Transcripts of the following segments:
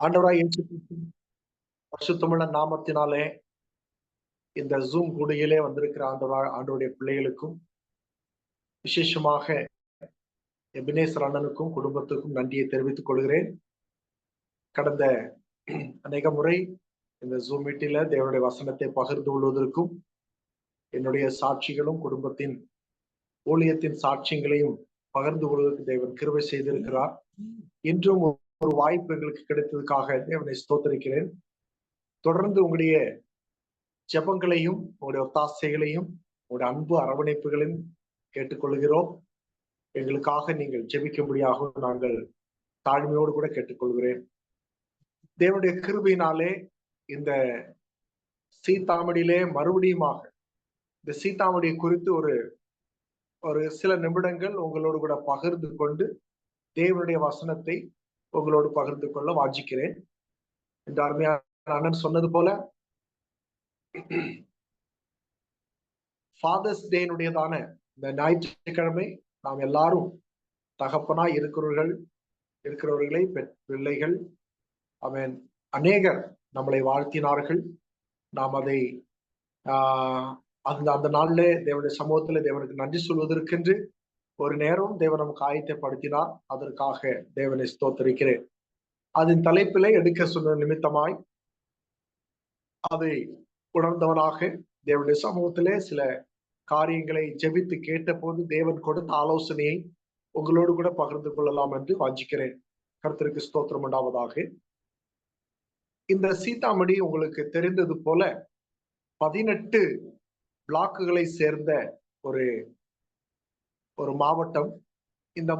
ஆண்டவராய் இயேசு கிறிஸ்துவின் பரிசுத்தமுள்ள நாமத்தினாலே இந்த ஜூம் கூடையிலே வந்திருக்கிற ஆண்டவருடைய பிள்ளைகளுக்கும் விசேஷமாக எபினேசர் அண்ணனுக்கும் குடும்பத்துக்கும் நன்றியை தெரிவித்துக் கொள்கிறேன். கடந்த அநேக முறை இந்த ஜூம் மீட்டில தேவனுடைய வசனத்தை பகிர்ந்து கொள்வதற்கும் என்னுடைய சாட்சிகளும் குடும்பத்தின் ஊழியத்தின் சாட்சியங்களையும் பகிர்ந்து கொள்வதற்கு தேவன் கிருபை செய்திருக்கிறார். இன்றும் ஒரு வாய்ப்பு எங்களுக்கு கிடைத்ததுக்காக தேவனை ஸ்தோத்திரிக்கிறேன். தொடர்ந்து உங்களுடைய ஜெபங்களையும் உங்களுடைய ஒத்தாசைகளையும் உங்களுடைய அன்பு அரவணைப்புகளையும் கேட்டுக்கொள்கிறோம். எங்களுக்காக நீங்கள் ஜெபிக்கும்படியாக நாங்கள் தாழ்மையோடு கூட கேட்டுக்கொள்கிறேன். தேவனுடைய கிருபையினாலே இந்த சீதாமடியிலே மறுபடியுமாக இந்த சீதாமடியை குறித்து ஒரு சில நிமிடங்கள் உங்களோடு கூட பகிர்ந்து கொண்டு தேவனுடைய வசனத்தை உங்களோடு பகிர்ந்து கொள்ள வாஞ்சிக்கிறேன். இந்த அருமையான அண்ணன் சொன்னது போல ஃபாதர்ஸ் டேனுடையதான இந்த ஞாயிற்றுக்கிழமை நாம் எல்லாரும் தகப்பனாய் இருக்கிறவர்களை பிள்ளைகள் அவன் அநேகர் நம்மளை வாழ்த்தினார்கள். நாம் அதை அந்த நாளிலே தேவனுடைய சமூகத்துல தேவனுக்கு நன்றி சொல்வதற்கென்று ஒரு நேரம் தேவன் நமக்கு ஆயத்தப்படுத்தினார். அதற்காக தேவனை ஸ்தோத்திரிக்கிறேன். அதன் தலைப்பிலே எடுக்க சொன்ன நிமித்தமாய் அதை உணர்ந்தவனாக தேவனுடைய சமூகத்திலே சில காரியங்களை ஜெபித்து கேட்ட போது தேவன் கொடுத்த ஆலோசனையை உங்களோடு கூட பகிர்ந்து கொள்ளலாம் என்று வாஞ்சிக்கிறேன். கர்த்தருக்கு ஸ்தோத்திரம் உண்டாவதாக. இந்த சீதாமடி உங்களுக்கு தெரிந்தது போல 18 பிளாக்குகளை சேர்ந்த ஒரு மாவட்டம். இந்த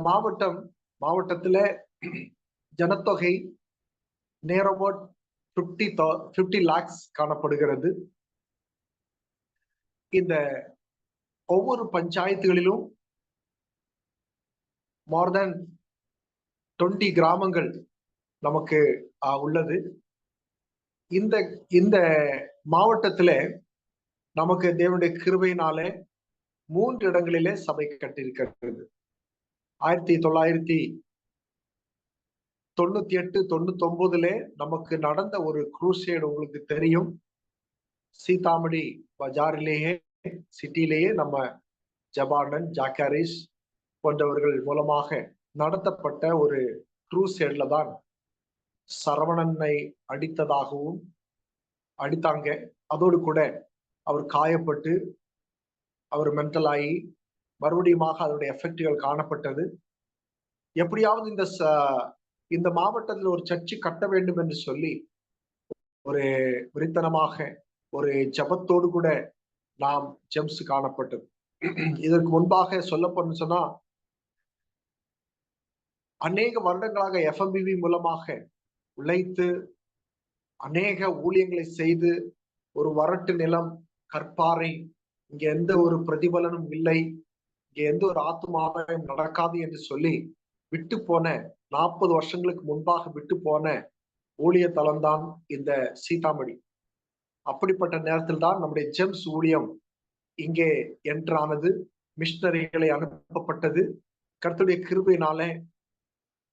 மாவட்டத்துல ஜனத்தொகை near about 50 lakhs காணப்படுகிறது. இந்த ஒவ்வொரு பஞ்சாயத்துகளிலும் more than 20 கிராமங்கள் நமக்கு உள்ளது. இந்த மாவட்டத்துல நமக்கு தேவனுடைய கிருபையினாலே 3 இடங்களிலே சபை கட்டியிருக்கிறது. 1998-99 நமக்கு நடந்த ஒரு குரூசேட் உங்களுக்கு தெரியும். சீதாமடி பஜாரிலேயே சிட்டிலேயே நம்ம ஜபார்டன் ஜாக்காரிஸ் போன்றவர்கள் மூலமாக நடத்தப்பட்ட ஒரு குரூசேட்ல தான் சரவணனை அடித்தாங்க. அதோடு கூட அவர் காயப்பட்டு அவர் மென்டல் ஆகி மறுபடியுமாக அதனுடைய எஃபெக்டுகள் காணப்பட்டது. எப்படியாவது இந்த மாவட்டத்தில் ஒரு சர்ச்சு கட்ட வேண்டும் என்று சொல்லி ஒரு விரித்தனமாக ஒரு ஜபத்தோடு கூட நாம் ஜெம்ஸ் காணப்பட்டது. இதற்கு முன்பாக சொல்லப்போன்னு சொன்னா அநேக வருடங்களாக எஃப்எம்பிவி மூலமாக உழைத்து அநேக ஊழியங்களை செய்து ஒரு வறட்டு நிலம், கற்பாறை, இங்க எந்த ஒரு பிரதிபலனும் இல்லை, இங்க எந்த ஒரு ஆத்துமாவையும் நடக்காது என்று சொல்லி விட்டு போன 40 வருஷங்களுக்கு முன்பாக விட்டு போன ஊழிய தளம்தான் இந்த சீதாமடி. அப்படிப்பட்ட நேரத்தில் தான் நம்முடைய ஜெம்ஸ் ஊழியம் இங்கே என்றானது, மிஷனரிகளை அனுப்பப்பட்டது. கர்த்தருடைய கிருபையினாலே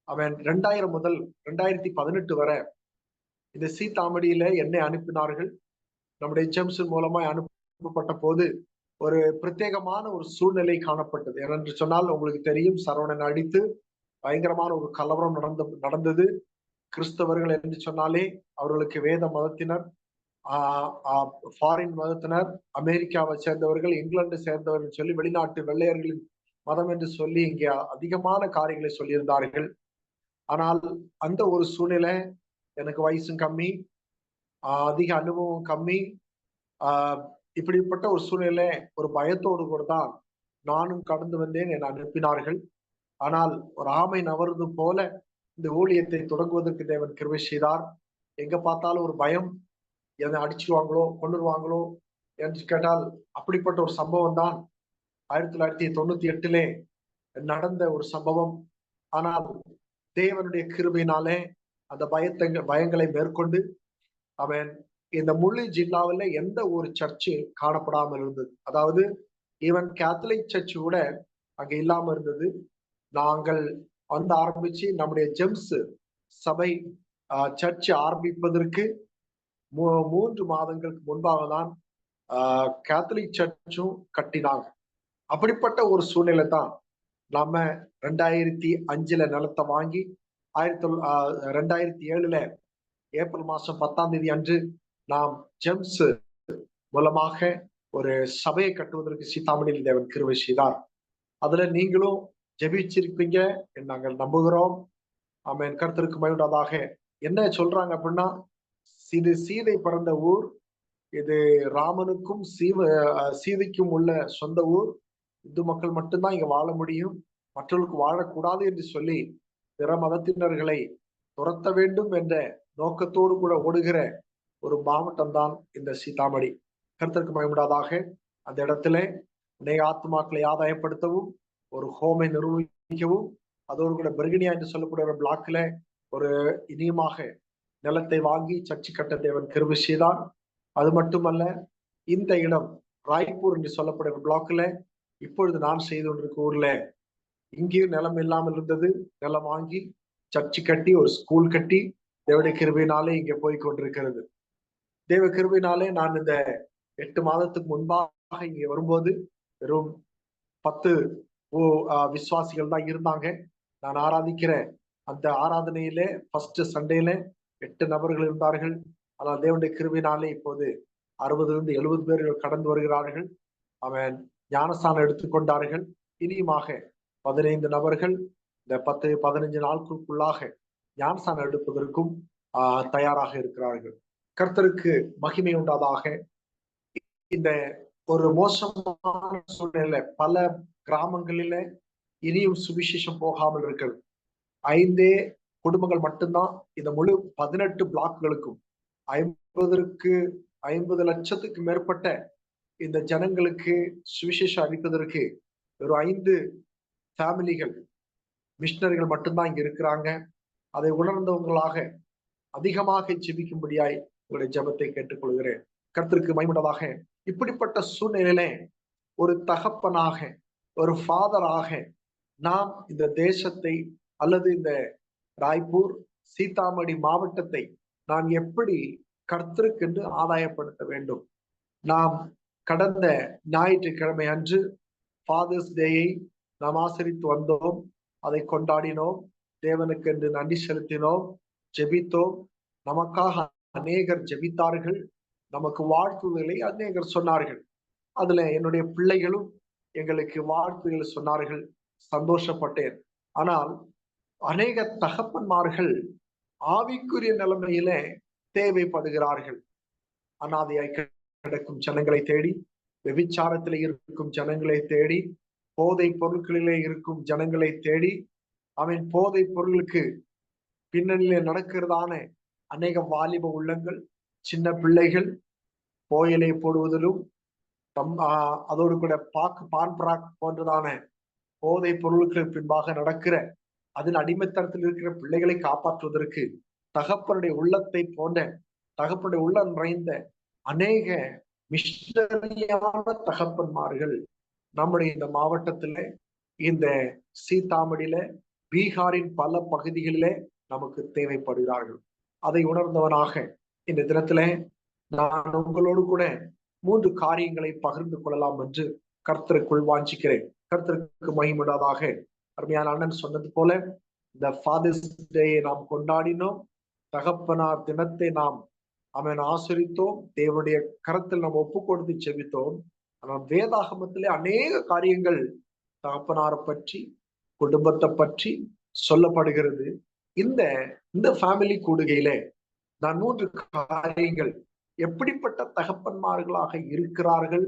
அவன் 2000 முதல் 2018 வரை இந்த சீதாமடியில என்னை அனுப்பினார்கள். நம்முடைய ஜெம்ஸ் மூலமாய் அனுப்பப்பட்ட போது ஒரு பிரத்யேகமான ஒரு சூழ்நிலை காணப்பட்டது. ஏனென்று சொன்னால் உங்களுக்கு தெரியும், சரவணன் அடித்து பயங்கரமான ஒரு கலவரம் நடந்தது. கிறிஸ்தவர்கள் என்று சொன்னாலே அவர்களுக்கு வேத மதத்தினர், ஃபாரின் மதத்தினர், அமெரிக்காவை சேர்ந்தவர்கள், இங்கிலாந்து சேர்ந்தவர்கள் சொல்லி வெளிநாட்டு வெள்ளையர்களின் மதம் என்று சொல்லி இங்கே அதிகமான காரியங்களை சொல்லியிருந்தார்கள். ஆனால் அந்த ஒரு சூழ்நிலை, எனக்கு வயசும் கம்மி, அதிக அனுபவம் கம்மி, இப்படிப்பட்ட ஒரு சூழ்நிலை ஒரு பயத்தோடு கூட தான் நானும் கடந்து வந்தேன். என்னை அனுப்பினார்கள். ஆனால் ஒரு ஆமை நவர்வது போல இந்த ஊழியத்தை தொடங்குவதற்கு தேவன் கிருபை செய்தார். எங்க பார்த்தாலும் ஒரு பயம், என்னை அடிச்சிருவாங்களோ கொண்டுருவாங்களோ என்று கேட்டால் அப்படிப்பட்ட ஒரு சம்பவம் தான் 1998 நடந்த ஒரு சம்பவம். ஆனால் தேவனுடைய கிருபையினாலே அந்த பயங்களை மேற்கொண்டு அவன் இந்த முழு ஜில்லாவில் எந்த ஒரு சர்ச்சு காணப்படாமல் இருந்தது. அதாவது ஈவன் கேத்தலிக் சர்ச் கூட அங்க இல்லாம இருந்தது. நாங்கள் வந்து ஆரம்பிச்சு நம்முடைய ஜெம்ஸ் சபை சர்ச் ஆரம்பிப்பதற்கு 3 மாதங்களுக்கு முன்பாக தான் கேத்தலிக் சர்ச்சும் கட்டினாங்க. அப்படிப்பட்ட ஒரு சூழ்நிலை தான் நம்ம 2005 நிலத்தை வாங்கி 2007 ஏப்ரல் மாசம் 10ஆம் தேதி அன்று நாம் ஜெம்ஸ் மூலமாக ஒரு சபையை கட்டுவதற்கு சீதாமணியில் தேவன் கிருபை செய்தார். அதுல நீங்களும் ஜெபிச்சிருப்பீங்க நாங்கள் நம்புகிறோம். ஆமென். கர்த்தருக்கு மகிமையுண்டாதாக. என்ன சொல்றாங்க அப்படின்னா, இது சீதை பிறந்த ஊர், இது ராமனுக்கும் சீதைக்கும் உள்ள சொந்த ஊர், இந்து மக்கள் மட்டும்தான் இங்க வாழ முடியும், மற்றவர்களுக்கு வாழக்கூடாது என்று சொல்லி பிற மதத்தினர்களை துரத்த வேண்டும் என்ற நோக்கத்தோடு கூட ஓடுகிற ஒரு மாவட்டம் தான் இந்த சீதாமணி. கர்த்தருக்கு மகிமையுண்டாதாக. அந்த இடத்துல அநேக ஆத்மாக்களை ஆதாயப்படுத்தவும், ஒரு ஹோமை நிர்வகிக்கவும், அதோடு கூட பெர்கினியா என்று சொல்லக்கூடிய ஒரு பிளாக்ல ஒரு இனியமாக நிலத்தை வாங்கி சர்ச்சை கட்ட தேவன் கிருபை செய்தார். அது மட்டுமல்ல, இந்த இடம் ராய்ப்பூர் என்று சொல்லப்படுகிற பிளாக்ல இப்பொழுது நான் செய்து கொண்டிருக்க ஊர்ல இங்கேயும் நிலம் இல்லாமல் இருந்தது. நிலம் வாங்கி சர்ச்சை கட்டி ஒரு ஸ்கூல் கட்டி தேவடைய கிருபையினாலே இங்க போய் கொண்டிருக்கிறது. தேவ கிருபையினாலே நான் இந்த 8 மாதத்துக்கு முன்பாக இங்கே வரும்போது வெறும் 10 விசுவாசிகள் தான் இருந்தாங்க. நான் ஆராதிக்கிற அந்த ஆராதனையிலே ஃபர்ஸ்ட் சண்டேல 8 நபர்கள் இருந்தார்கள். ஆனால் தேவனுடைய கிருபையினாலே இப்போது 60 70 பேர்கள் கடந்து வருகிறார்கள். அவன் ஞானஸ்தானம் எடுத்துக்கொண்டார்கள். இனியுமாக 15 நபர்கள் இந்த 10-15 நாட்களுக்குள்ளாக ஞானஸ்தானம் எடுப்பதற்கும் தயாராக இருக்கிறார்கள். கர்த்தருக்கு மகிமை உண்டாதாக. இந்த ஒரு மோசமான சூழ்நிலை பல கிராமங்களில இனியும் சுவிசேஷம் போகாமல் இருக்கிறது. 5 குடும்பங்கள் மட்டும்தான் இந்த முழு 18 பிளாக்குகளுக்கும் 50 லட்சத்துக்கு மேற்பட்ட இந்த ஜனங்களுக்கு சுவிசேஷம் அறிப்பதற்கு ஒரு 5 ஃபேமிலிகள் மிஷனரிகள் மட்டும்தான் இங்க இருக்கிறாங்க. அதை உணர்ந்தவங்களாக அதிகமாக ஜெபிக்கும்படியாய் உங்களுடைய ஜெபத்தை கேட்டுக்கொள்கிறேன். கர்த்தருக்கு மகிமையுண்டாதாக. இப்படிப்பட்ட சூழ்நிலையில ஒரு தகப்பனாக, ஒரு ஃபாதராக நாம் இந்த தேசத்தை அல்லது இந்த ராய்ப்பூர் சீதாமணி மாவட்டத்தை நான் எப்படி கர்த்தருக்கென்று ஆதாயப்படுத்த வேண்டும்? நாம் கடந்த ஞாயிற்றுக்கிழமை அன்று ஃபாதர்ஸ் டேயை நாம் ஆசரித்து வந்தோம், அதை கொண்டாடினோம், தேவனுக்கு என்று நன்றி செலுத்தினோம், ஜெபித்தோம். நமக்காக அநேகர் ஜெபித்தார்கள், நமக்கு வாழ்த்துதலை அநேகர் சொன்னார்கள். அதுல என்னுடைய பிள்ளைகளும் எங்களுக்கு வாழ்த்துகள் சொன்னார்கள், சந்தோஷப்பட்டேன். ஆனால் அநேக தகப்பன்மார்கள் ஆவிக்குரிய நிலைமையில தேவைப்படுகிறார்கள். அனாதையாய் கிடக்கும் ஜனங்களை தேடி, வெவிச்சாரத்திலே இருக்கும் ஜனங்களை தேடி, போதை பொருட்களிலே இருக்கும் ஜனங்களை தேடி, அவன் போதை பொருளுக்கு பின்னணியிலே நடக்கிறதான அநேக வாலிப உள்ளங்கள், சின்ன பிள்ளைகள் போயிலை போடுவதிலும் அதோடு கூட பான் பிராக் போன்றதான போதை பொருட்கள் பின்பாக நடக்கிற அதன் அடிமைத்தனத்தில் இருக்கிற பிள்ளைகளை காப்பாற்றுவதற்கு தகப்பனுடைய உள்ளத்தை போன்ற, தகப்பனுடைய உள்ளம் நிறைந்த அநேக மிஷனரியான தகப்பன்மார்கள் நம்முடைய இந்த மாவட்டத்துல, இந்த சீதாமணியில, பீகாரின் பல பகுதிகளிலே நமக்கு தேவைப்படுகிறார்கள். அதை உணர்ந்தவனாக இந்த தினத்துல நான் உங்களோடு கூட 3 காரியங்களை பகிர்ந்து கொள்ளலாம் என்று கர்த்தருக்குள் வாஞ்சிக்கிறேன். கர்த்தருக்கு மகிமையுண்டாதாக. அருமையான அண்ணன் சொன்னது போல இந்த ஃபாதர்ஸ் டேயை நாம் கொண்டாடினோம், தகப்பனார் தினத்தை நாம் ஆசரித்தோம், தேவனுடைய கரத்தில் நாம் ஒப்பு கொடுத்து செபித்தோம். ஆனால் வேதாகமத்திலே அநேக காரியங்கள் தகப்பனாரை பற்றி, குடும்பத்தை பற்றி சொல்லப்படுகிறது. இந்த ஃபேமிலி கூடுகையில நான் 3 காரியங்கள், எப்படிப்பட்ட தகப்பன்மார்களாக இருக்கிறார்கள்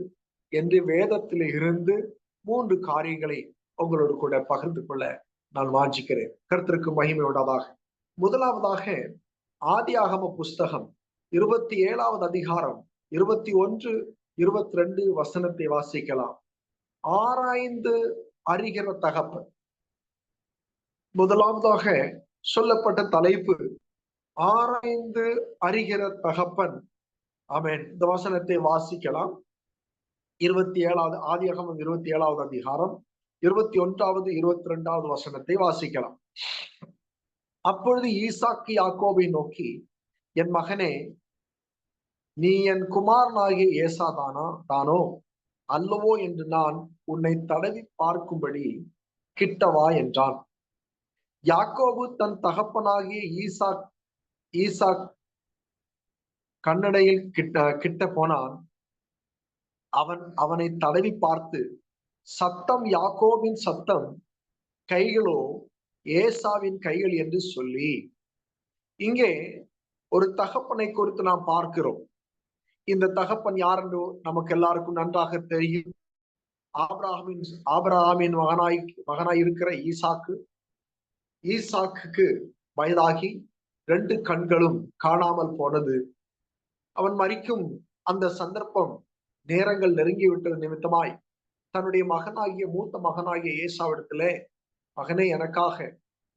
என்று வேதத்திலே இருந்து 3 காரியங்களை உங்களோடு கூட பகிர்ந்து கொள்ள நான் வாஞ்சிக்கிறேன். கர்த்தருக்கு மகிமை உண்டாதாக. முதலாவதாக ஆதியாகம புஸ்தகம் 27வது அதிகாரம் 21, 22 வசனத்தை வாசிக்கலாம். ஆராய்ந்து அறிகிற தகப்பன். முதலாவதாக சொல்லப்பட்ட தலைப்பு ஆராய்ந்து அறிகிற தகப்பன். ஆமென். இந்த வசனத்தை வாசிக்கலாம். 27வது ஆதியாகமம் 27வது அதிகாரம் 21வது 22வது வசனத்தை வாசிக்கலாம். அப்பொழுது ஈசாக்கு யாக்கோபை நோக்கி, என் மகனே, நீ என் குமாரனாகிய தானோ அல்லவோ என்று நான் உன்னை தடவி பார்க்கும்படி கிட்டவா என்றான். யாக்கோபு தன் தகப்பனாகிய ஈசாக் கண்ணடையில் கிட்ட போனான். அவனை தடவி பார்த்து, சத்தம் யாக்கோபின் சத்தம், கைகளோ ஏசாவின் கைகள் என்று சொல்லி. இங்கே ஒரு தகப்பனை குறித்து நாம் பார்க்கிறோம். இந்த தகப்பன் யார் என்று நமக்கு எல்லாருக்கும் நன்றாக தெரியும். ஆபிரகாமின் மகனாய் இருக்கிற ஈசாக்குக்கு வயதாகி 2 கண்களும் காணாமல் போனது. அவன் மரிக்கும் அந்த சந்தர்ப்பம் நேரங்கள் நெருங்கிவிட்டது நிமித்தமாய் தன்னுடைய மூத்த மகனாகிய ஏசாவிடத்திலே, மகனே, எனக்காக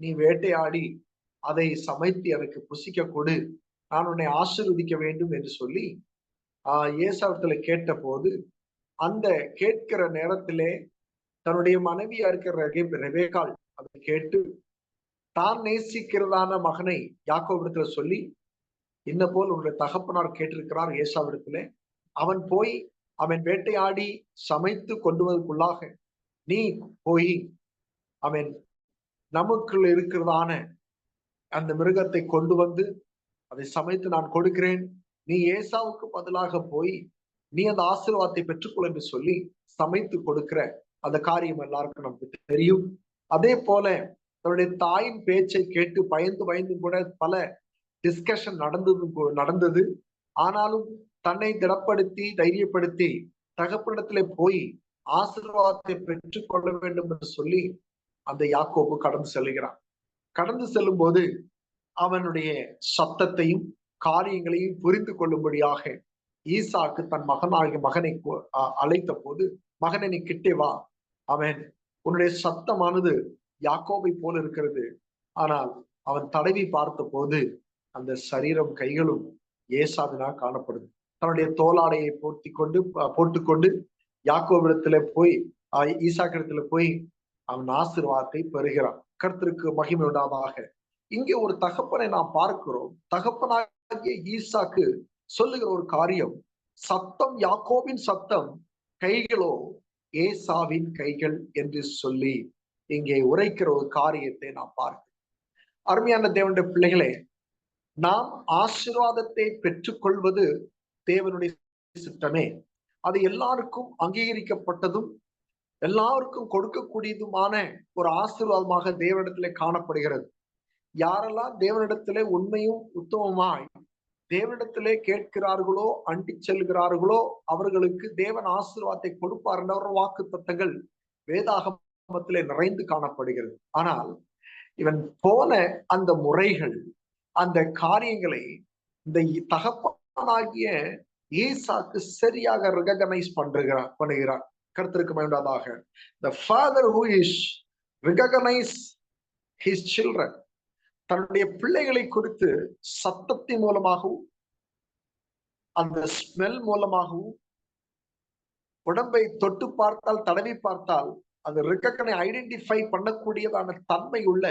நீ வேட்டையாடி அதை சமைத்து எனக்கு புசிக்க கொடு, நான் உன்னை ஆசீர்வதிக்க வேண்டும் என்று சொல்லி ஏசாவிடத்துல கேட்ட போது, அந்த கேட்கிற நேரத்திலே தன்னுடைய மனைவியா இருக்கிற ரெபேக்காள் அதை கேட்டு தான் நேசிக்கிறதான மகனை யாக்கோபிடத்துல சொல்லி, இன்ன போல் உன்னுடைய தகப்பனார் கேட்டிருக்கிறார் ஏசாவிடத்திலே, அவன் போய் அவன் வேட்டையாடி சமைத்து கொண்டுவதற்குள்ளாக நீ போய் அவன் நமக்குள்ள இருக்கிறதான அந்த மிருகத்தை கொண்டு வந்து அதை சமைத்து நான் கொடுக்கிறேன், நீ ஏசாவுக்கு பதிலாக போய் நீ அந்த ஆசீர்வாதத்தை பெற்றுக்கொள் என்று சொல்லி சமைத்து கொடுக்கிற அந்த காரியம் எல்லாருக்கும் நமக்கு தெரியும். அதே போல தன்னுடைய தாயின் பேச்சை கேட்டு பயந்து கூட பல டிஸ்கஷன் நடந்தது. ஆனாலும் தன்னை திடப்படுத்தி தைரியப்படுத்தி தகப்பனிடத்திலே போய் ஆசீர்வாதத்தை பெற்றுக்கொள்ள வேண்டும் என்று சொல்லி அந்த யாக்கோபு கடந்து செல்கிறான். கடந்து செல்லும் போது அவனுடைய சத்தத்தையும் காரியங்களையும் புரிந்து கொள்ளும்படியாக ஈசாக்கு தன் மகனை அழைத்த போது, மகனை நீ கிட்டே வா, அவன் உன்னுடைய சத்தமானது யாக்கோபை போல இருக்கிறது. ஆனால் அவன் தடவி பார்த்த போது அந்த சரீரம் கைகளும் ஏசாவினால் காணப்படுது. தன்னுடைய தோளாடையை போட்டுக்கொண்டு யாக்கோபிடத்துல போய் ஈசாக்கிடத்துல போய் அவன் ஆசீர்வாதத்தை பெறுகிறான். கர்த்தருக்கு மகிமை உண்டாதாக. இங்கே ஒரு தகப்பனை நாம் பார்க்கிறோம். தகப்பனாகிய ஈசாக்கு சொல்லுகிற ஒரு காரியம், சத்தம் யாக்கோபின் சத்தம், கைகளோ ஏசாவின் கைகள் என்று சொல்லி இங்கே உரைக்கிற ஒரு காரியத்தை நாம் பார்க்கிறோம். அருமையான தேவனுடைய பிள்ளைகளே, நாம் ஆசீர்வாதத்தை பெற்றுக்கொள்வது தேவனுடைய சித்தமே. அது எல்லாருக்கும் அங்கீகரிக்கப்பட்டதும் எல்லாருக்கும் கொடுக்கக்கூடியதுமான ஒரு ஆசீர்வாதமாக தேவனிடத்திலே காணப்படுகிறது. யாரெல்லாம் தேவனிடத்திலே உண்மையும் உத்தமமாய் தேவனிடத்திலே கேட்கிறார்களோ, அண்டி செல்கிறார்களோ, அவர்களுக்கு தேவன் ஆசீர்வாதத்தை கொடுப்பார் என்ற ஒரு வாக்கு தத்தங்கள் வேதாகமத்திலே நிறைந்து காணப்படுகிறது. ஆனால் இவன் போன அந்த முறைகள், அந்த காரியங்களை இந்த தகப்பனாகிய ஈசாக்கு சரியாக ரெகக்னைஸ் பண்ணுகிறார். கர்த்தருக்கு மகிமையுண்டாதாக. The father who is recognize his children, தன்னுடைய பிள்ளைகளை குறித்து சத்தத்தின் மூலமாகவும் அந்த ஸ்மெல் மூலமாகவும் உடம்பை தொட்டு பார்த்தால், தடவி பார்த்தால் அது ஐடென்டிஃபை பண்ணக்கூடியதான தன்மை உள்ள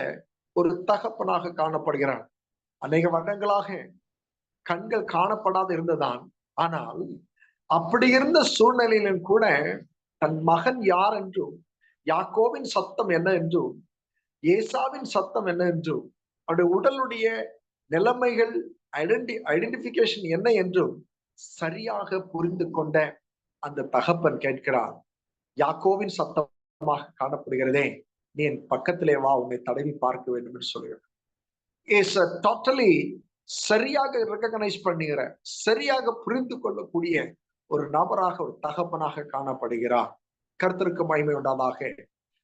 ஒரு தகப்பனாக காணப்படுகிறான். அநேக வருடங்களாக கண்கள் காணப்படாது இருந்ததான். ஆனால் அப்படி இருந்த சூழ்நிலையிலும் கூட தன் மகன் யார் என்றும், யாக்கோவின் சத்தம் என்ன என்றும், ஏசாவின் சத்தம் என்ன என்றும், அவருடைய உடலுடைய நிலைமைகள் ஐடென்டிபிகேஷன் என்ன என்றும் சரியாக புரிந்து கொண்ட அந்த தகப்பன் கேட்கிறார், யாக்கோவின் சத்தமாக காணப்படுகிறதே, நீ என் பக்கத்திலே வா, உன்னை தடவி பார்க்க வேண்டும் என்று சொல்கிறார். இஸ் டோட்டலி சரியாக ரெகக்னைஸ் பண்ணுகிற, சரியாக புரிந்து கொள்ளக்கூடிய ஒரு நபராக, ஒரு தகப்பனாக காணப்படுகிறார். கர்த்தருக்கு மகிமை உண்டாதாக.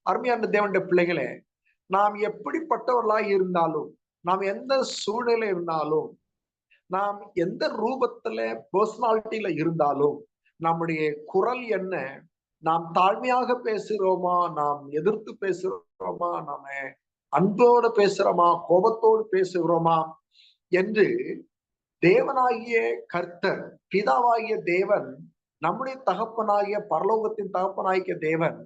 அருமையான தேவனுடைய பிள்ளைகளே, நாம் எப்படிப்பட்டவர்களாக இருந்தாலும், நாம் எந்த சூழ்நிலை இருந்தாலும், நாம் எந்த ரூபத்துல பர்சனாலிட்டியில இருந்தாலும், நம்முடைய குரல் என்ன, நாம் தாழ்மையாக பேசுகிறோமா, நாம் எதிர்த்து பேசுகிறோமா, நாம அன்போடு பேசுறோமா, கோபத்தோடு பேசுகிறோமா என்று தேவனாகிய கர்த்தர், பிதாவாகிய தேவன், நம்முடைய தகப்பனாகிய பரலோகத்தின் தகப்பனாகிய தேவன்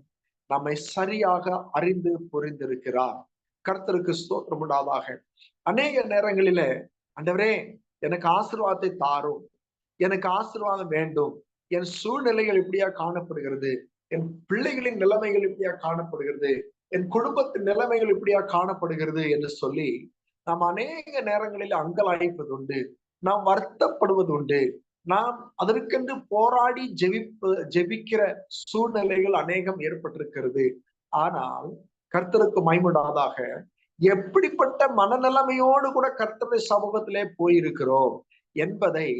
நம்மை சரியாக அறிந்து புரிந்திருக்கிறார். கர்த்தருக்கு ஸ்தோத்திரம் உண்டாதாக. அநேக நேரங்களில ஆண்டவரே எனக்கு ஆசீர்வாதத்தை தாரும், எனக்கு ஆசீர்வாதம் வேண்டும், என் சூழ்நிலைகள் இப்படியா காணப்படுகிறது, என் பிள்ளைகளின் நிலைமைகள் இப்படியா காணப்படுகிறது, என் குடும்பத்தின் நிலைமைகள் இப்படியா காணப்படுகிறது என்று சொல்லி நாம் அநேக நேரங்களில் அங்கலாய்ப்பதுண்டு, நாம் வருத்தப்படுவது உண்டு, நாம் அதற்கென்று போராடி ஜெபிக்கிற சூழ்நிலைகள் அநேகம் ஏற்பட்டிருக்கிறது. ஆனால் கர்த்தருக்கு மைமுடாதாக எப்படிப்பட்ட மனநிலைமையோடு கூட கர்த்தருடைய சமூகத்திலே போயிருக்கிறோம் என்பதை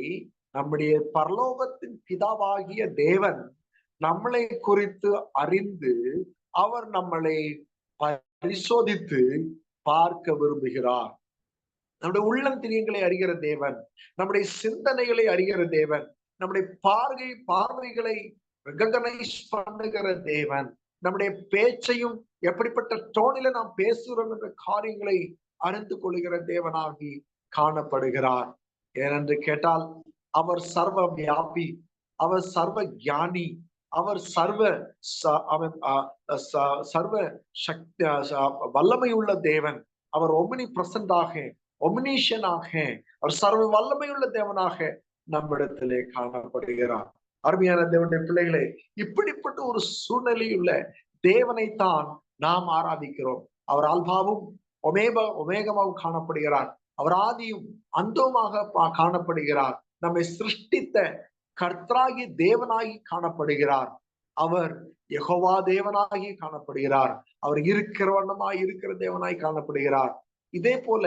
நம்முடைய பரலோகத்தின் பிதாவாகிய தேவன் நம்மளை குறித்து அறிந்து அவர் நம்மளை பரிசோதித்து பார்க்க விரும்புகிறார். நம்முடைய உள்ளந்திரியங்களை அறிகிற தேவன், நம்முடைய சிந்தனைகளை அறிகிற தேவன், நம்முடைய பார்வைகளை ரெகக்னைஸ் பண்ணுகிற தேவன், நம்முடைய பேச்சையும் எப்படிப்பட்ட டோனில நாம் பேசுகிறோம் என்ற காரியங்களை அறிந்து கொள்கிற தேவனாகி காணப்படுகிறார். ஏனென்று கேட்டால் அவர் சர்வ வியாபி, அவர் சர்வ ஞானி, அவர் சர்வ சக்தி வல்லமை உள்ள தேவன். அவர் ஒமினி பிரசன்டாக, ஒமினிஷனாக, அவர் சர்வ வல்லமையுள்ள தேவனாக நம்மிடத்திலே காணப்படுகிறார். அருமையான தேவனுடைய பிள்ளைகளே, இப்படிப்பட்ட ஒரு சூழ்நிலையுள்ள தேவனைத்தான் நாம் ஆராதிக்கிறோம். அவர் ஆல்பாவும் ஒமேகமாவும் காணப்படுகிறார். அவர் ஆதியும் அந்தமாக காணப்படுகிறார். நம்மை சிருஷ்டித்த கர்த்தராகி தேவனாகி காணப்படுகிறார். அவர் யெகோவா தேவனாகி காணப்படுகிறார். அவர் இருக்கிற வண்ணமாய் இருக்கிற தேவனாய் காணப்படுகிறார். இதே போல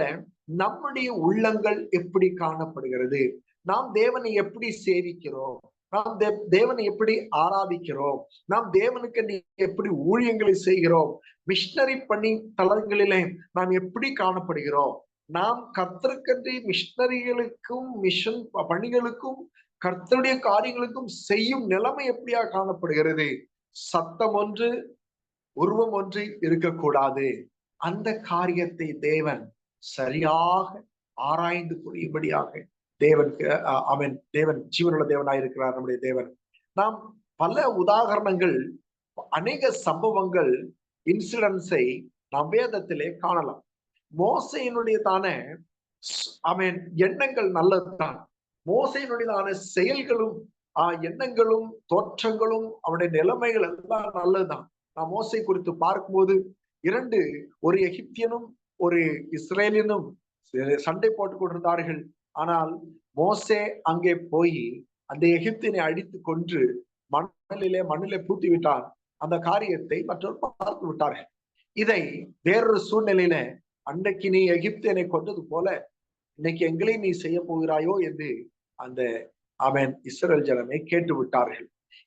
நம்முடைய உள்ளங்கள் எப்படி காணப்படுகிறது, நாம் தேவனை எப்படி சேவிக்கிறோம், நாம் தேவனை எப்படி ஆராதிக்கிறோம், நாம் தேவனுக்கு எப்படி ஊழியங்களை செய்கிறோம், மிஷனரி பணி தளங்களிலே நாம் எப்படி காணப்படுகிறோம், நாம் கர்த்தருக்கன்றி மிஷனரிகளுக்கும் மிஷன் பணிகளுக்கும் கர்த்தருடைய காரியங்களுக்கும் செய்யும் நிலைமை எப்படியா காணப்படுகிறது. சத்தம் ஒன்று உருவம் ஒன்று இருக்கக்கூடாது. அந்த காரியத்தை தேவன் சரியாக ஆராய்ந்து புரியும்படியாக தேவன் ஜீவனுள்ள தேவனாய் இருக்கிறார். நம்முடைய தேவன் நாம் பல உதாரணங்கள், அநேக சம்பவங்கள், இன்சிடென்ட்ஸை நாம் வேதத்திலே காணலாம். மோசையினுடையதான எண்ணங்கள் நல்லதுதான், மோசையினுடையதான செயல்களும் எண்ணங்களும் தோற்றங்களும் அவனுடைய நிலைமைகள் எல்லாம் நல்லதுதான். நான் மோசை குறித்து பார்க்கும்போது ஒரு எகிப்தியனும் ஒரு இஸ்ரேலியனும் சண்டை போட்டுக் கொண்டிருந்தார்கள். ஆனால் மோசே அங்கே போய் அந்த எகிப்தியனை அடித்து கொன்று மண்ணிலே பூட்டி விட்டான். அந்த காரியத்தை மற்றொரு பார்த்து விட்டார்கள். இதை வேறொரு சூழ்நிலையில, அன்றைக்கு நீ எகிப்தியனை கொண்டது போல இன்னைக்கு எங்களையும் நீ செய்ய போகிறாயோ என்று அந்த இஸ்ரேல் ஜனமே கேட்டு விட்டார்கள்.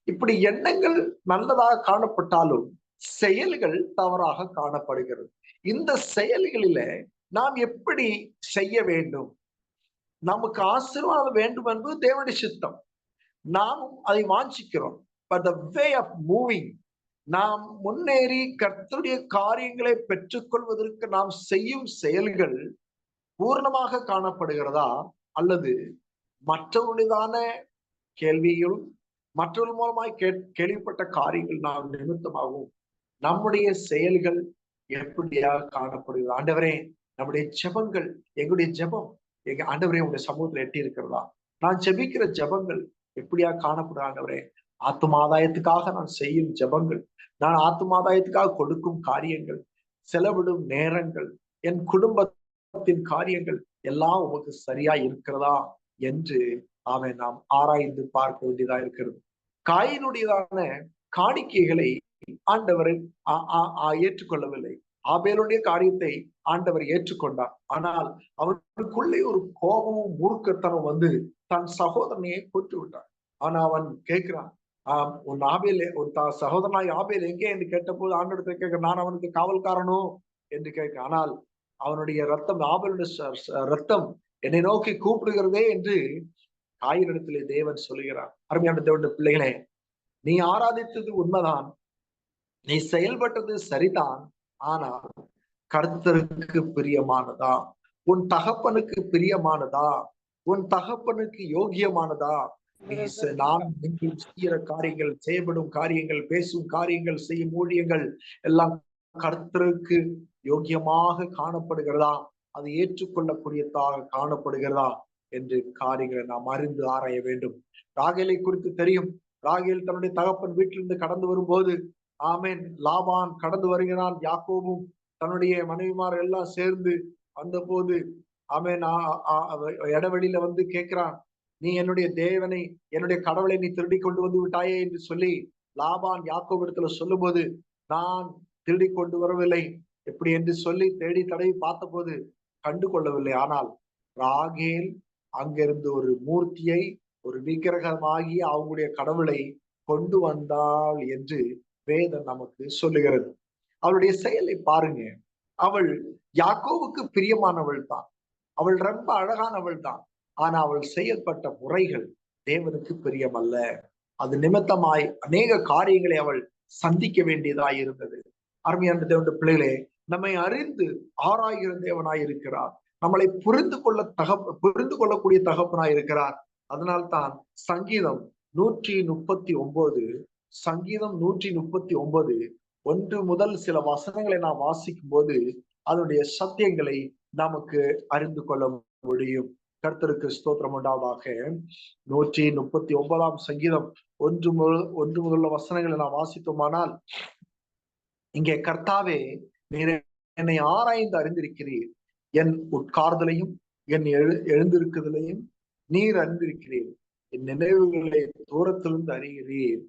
இப்படி எண்ணங்கள் நல்லதாக காணப்பட்டாலும் செயல்கள் தவறாக காணப்படுகிறது. இந்த செயல்களில நாம் எப்படி செய்ய வேண்டும், நமக்கு ஆசீர்வாதம் வேண்டும் என்பது தேவனுடைய சித்தம், நாமும் அதை வாஞ்சிக்கிறோம். But the way of moving, நாம் முன்னேறி கர்த்தருடைய காரியங்களை பெற்றுக்கொள்வதற்கு நாம் செய்யும் செயல்கள் பூர்ணமாக காணப்படுகிறதா, அல்லது மற்றவர்களுதான கேள்விகளும் மற்றவர்கள் மூலமாய் கேள்விப்பட்ட காரியங்கள் நாம் நிமித்தமாகவும் நம்முடைய செயல்கள் எப்படியாக காணப்படுகிறது. ஆண்டவரே, நம்முடைய ஜெபங்கள், எங்களுடைய ஜெபம் ஆண்டவரே உங்களுடைய சமூகத்துல எட்டி இருக்கிறதா, நான் ஜெபிக்கிற ஜெபங்கள் எப்படியா காணப்படுற ஆண்டவரே, ஆத்துமாதாயத்துக்காக நான் செய்யும் ஜெபங்கள், நான் ஆத்துமாதாயத்துக்காக கொடுக்கும் காரியங்கள், செலவிடும் நேரங்கள், என் குடும்பத்தின் காரியங்கள் எல்லாம் உமக்கு சரியா இருக்கிறதா என்று நாம் ஆராய்ந்து பார்க்க வேண்டியதா இருக்கிறது. காயினுடையதான காணிக்கைகளை ஆண்டவர் ஏற்றுக்கொள்ளவில்லை. ஆபேலுடைய காரியத்தை ஆண்டவர் ஏற்றுக்கொண்டார். ஆனால் அவனுக்குள்ளே ஒரு கோபமும் மூர்க்கத்தனம் வந்து தன் சகோதரனையை கொன்று விட்டான். ஆனா அவன் கேட்கிறான், உன் சகோதரனாய் ஆபேல் எங்கே என்று கேட்டபோது ஆண்டவரத்தை கேட்க, நான் அவனுக்கு காவல்காரனோ என்று கேட்க, ஆனால் அவனுடைய ரத்தம், ஆபேலுடைய ரத்தம் என்னை நோக்கி கூப்பிடுகிறதே என்று காயினிடத்திலே தேவன் சொல்லுகிறார். அருமையான தேவனுடைய பிள்ளைகளே, நீ ஆராதித்தது உண்மைதான், நீ செயல்பட்டது சரிதான், ஆனால் கர்த்தருக்கு பிரியமானதா, உன் தகப்பனுக்கு பிரியமானதா, உன் தகப்பனுக்கு யோகியமானதா, நீ நான் செய்கிற காரியங்கள், செய்யப்படும் காரியங்கள், பேசும் காரியங்கள், செய்யும் ஊழியங்கள் எல்லாம் கர்த்தருக்கு யோகியமாக காணப்படுகிறதா அது ஏற்றுக்கொள்ளக்கூடியதாக காணப்படுகிறதா என்று காரியங்களை நாம் அறிந்து ஆராய வேண்டும். ராகேலை குறித்து தெரியும். ராகேல் தன்னுடைய தகப்பன் வீட்டிலிருந்து கடந்து வரும்போது, ஆமேன், லாபான் கடந்து வருகிறான். யாக்கோபும் தன்னுடைய மனைவிமார் எல்லாம் சேர்ந்து வந்த போது, ஆமேன், இடைவெளியில வந்து கேட்கிறான், நீ என்னுடைய தேவனை, என்னுடைய கடவுளை நீ திருடி கொண்டு வந்து விட்டாயே என்று சொல்லி லாபான் யாக்கோபு இடத்துல சொல்லும் போது, நான் திருடி கொண்டு வரவில்லை எப்படி என்று சொல்லி தேடி தடவி பார்த்த போது கண்டு கொள்ளவில்லை. ஆனால் ராகேல் அங்கிருந்து ஒரு மூர்த்தியை, ஒரு விக்கிரகமாகி அவங்களுடைய கடவுளை கொண்டு வந்தாள் என்று வேதம் நமக்கு சொல்லுகிறது. அவளுடைய செயலை பாருங்க. அவள் யாக்கோவுக்கு பிரியமானவள் தான், அவள் ரொம்ப அழகானவள் தான். ஆனா அவள் செயல்பட்ட முறைகள் தேவனுக்கு பிரியமல்ல. அது நிமித்தமாய் அநேக காரியங்களை அவள் சந்திக்க வேண்டியதாய் இருந்தது. அருமையான தேவனுடைய பிள்ளைகளே, நம்மை அறிந்து ஆராய்கிற தேவனாய் இருக்கிறார். நம்மளை புரிந்து கொள்ளக்கூடிய தகப்பனாய் இருக்கிறார். அதனால்தான் சங்கீதம் 139 சங்கீதம் 139 1 முதல் சில வசனங்களை நாம் வாசிக்கும் போது அதனுடைய சத்தியங்களை நமக்கு அறிந்து கொள்ள முடியும். கர்த்தருக்கு ஸ்தோத்திரம் உண்டாவதாக. 139 சங்கீதம் 1 முதல் வசனங்களை நாம் வாசித்தோமானால், இங்கே கர்த்தாவே, நீர் என்னை ஆராய்ந்து அறிந்திருக்கிறீர், என் உட்கார்தலையும் என் எழுந்திருக்குதலையும் நீர் அறிந்திருக்கிறீர், என் நினைவுகளை தூரத்திலிருந்து அறிகிறீர்.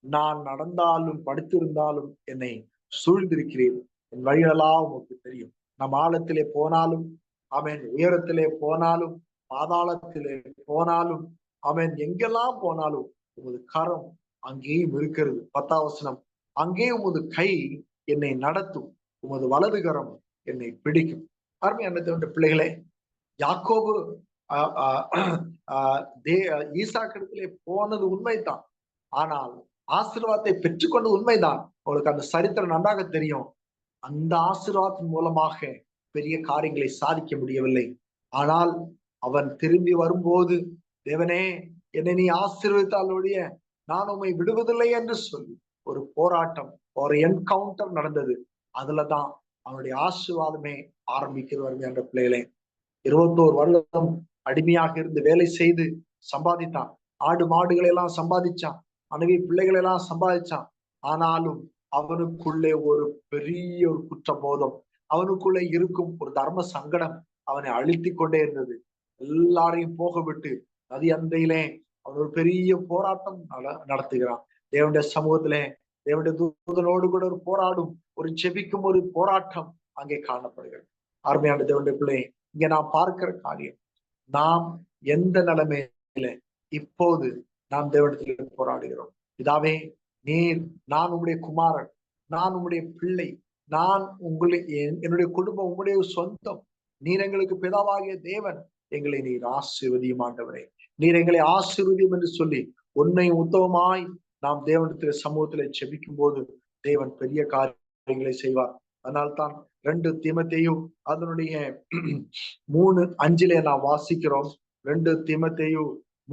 நான் நடந்தாலும் படுத்திருந்தாலும் என்னை சூழ்ந்திருக்கிறீர், என் வழிகளெல்லாம் உமக்கு தெரியும். நம் ஆழத்திலே போனாலும், அவன் உயரத்திலே போனாலும், பாதாளத்திலே போனாலும், அவன் எங்கெல்லாம் போனாலும் உமது கரம் அங்கேயும் இருக்கிறது. 10ஆம் வசனம், அங்கே உமது கை என்னை நடத்தும், உமது வலது கரம் என்னை பிடிக்கும். அருமையான தேவனுடைய பிள்ளைகளே, யாக்கோபு ஈசாக்கிடத்திலே போனது உண்மைதான். ஆனால் ஆசீர்வாதத்தை பெற்றுக்கொண்டது உண்மைதான். அவளுக்கு அந்த சரித்திரம் நன்றாக தெரியும். அந்த ஆசீர்வாதத்தின் மூலமாக பெரிய காரியங்களை சாதிக்க முடியவில்லை. ஆனால் அவன் திரும்பி வரும்போது, தேவனே, என்னை நீ ஆசீர்வதித்தாலுடைய நான் உண்மை விடுவதில்லை என்று சொல்லி ஒரு போராட்டம், ஒரு என்கவுண்டர் நடந்தது. அதுலதான் அவனுடைய ஆசீர்வாதமே ஆரம்பிக்கிறது. என்ற பிள்ளைகளே, 21 வருடம் அடிமையாக இருந்து வேலை செய்து சம்பாதித்தான். ஆடு மாடுகளை எல்லாம் சம்பாதிச்சான், மனைவி பிள்ளைகளை எல்லாம் சம்பாதிச்சான். ஆனாலும் அவனுக்குள்ளே ஒரு பெரிய ஒரு குற்றபோதம், அவனுக்குள்ளே இருக்கும் ஒரு தர்ம சங்கடம் அவனை அழுத்தி கொண்டே இருந்தது. எல்லாரையும் போக விட்டு நதி அந்தையிலே அவன் ஒரு பெரிய போராட்டம் நடத்துகிறான். தேவனுடைய சமூகத்திலே தேவனுடைய தூதனோடு கூட ஒரு போராடும், ஒரு ஜெபிக்கும் ஒரு போராட்டம் அங்கே காணப்படுகிறது. அருமையான தேவனுடைய பிள்ளை, இங்க நாம் பார்க்கிற காரியம், நாம் எந்த நிலைமையில இப்போது நாம் தேவனிடத்தில் போராடுகிறோம். இதாவே, நீர், நான் உங்களுடைய குமாரன், நான் உங்களுடைய பிள்ளை, நான் என்னுடைய குடும்பம் உங்களுடைய சொந்தம், நீர் எங்களுக்கு பிதாவாகிய தேவன், எங்களை நீர் ஆசீர்வதியும் ஆண்டவரே, நீர் எங்களை ஆசீர்வதியும் என்று சொல்லி உண்மை உத்தவமாய் நாம் தேவனிடத்தில் சமூகத்திலே செபிக்கும் போது தேவன் பெரிய காரியங்களை செய்வார். அதனால்தான் 2 தீமோத்தேயு அதனுடைய 3:5 நாம் வாசிக்கிறோம். 2 தீமோத்தேயு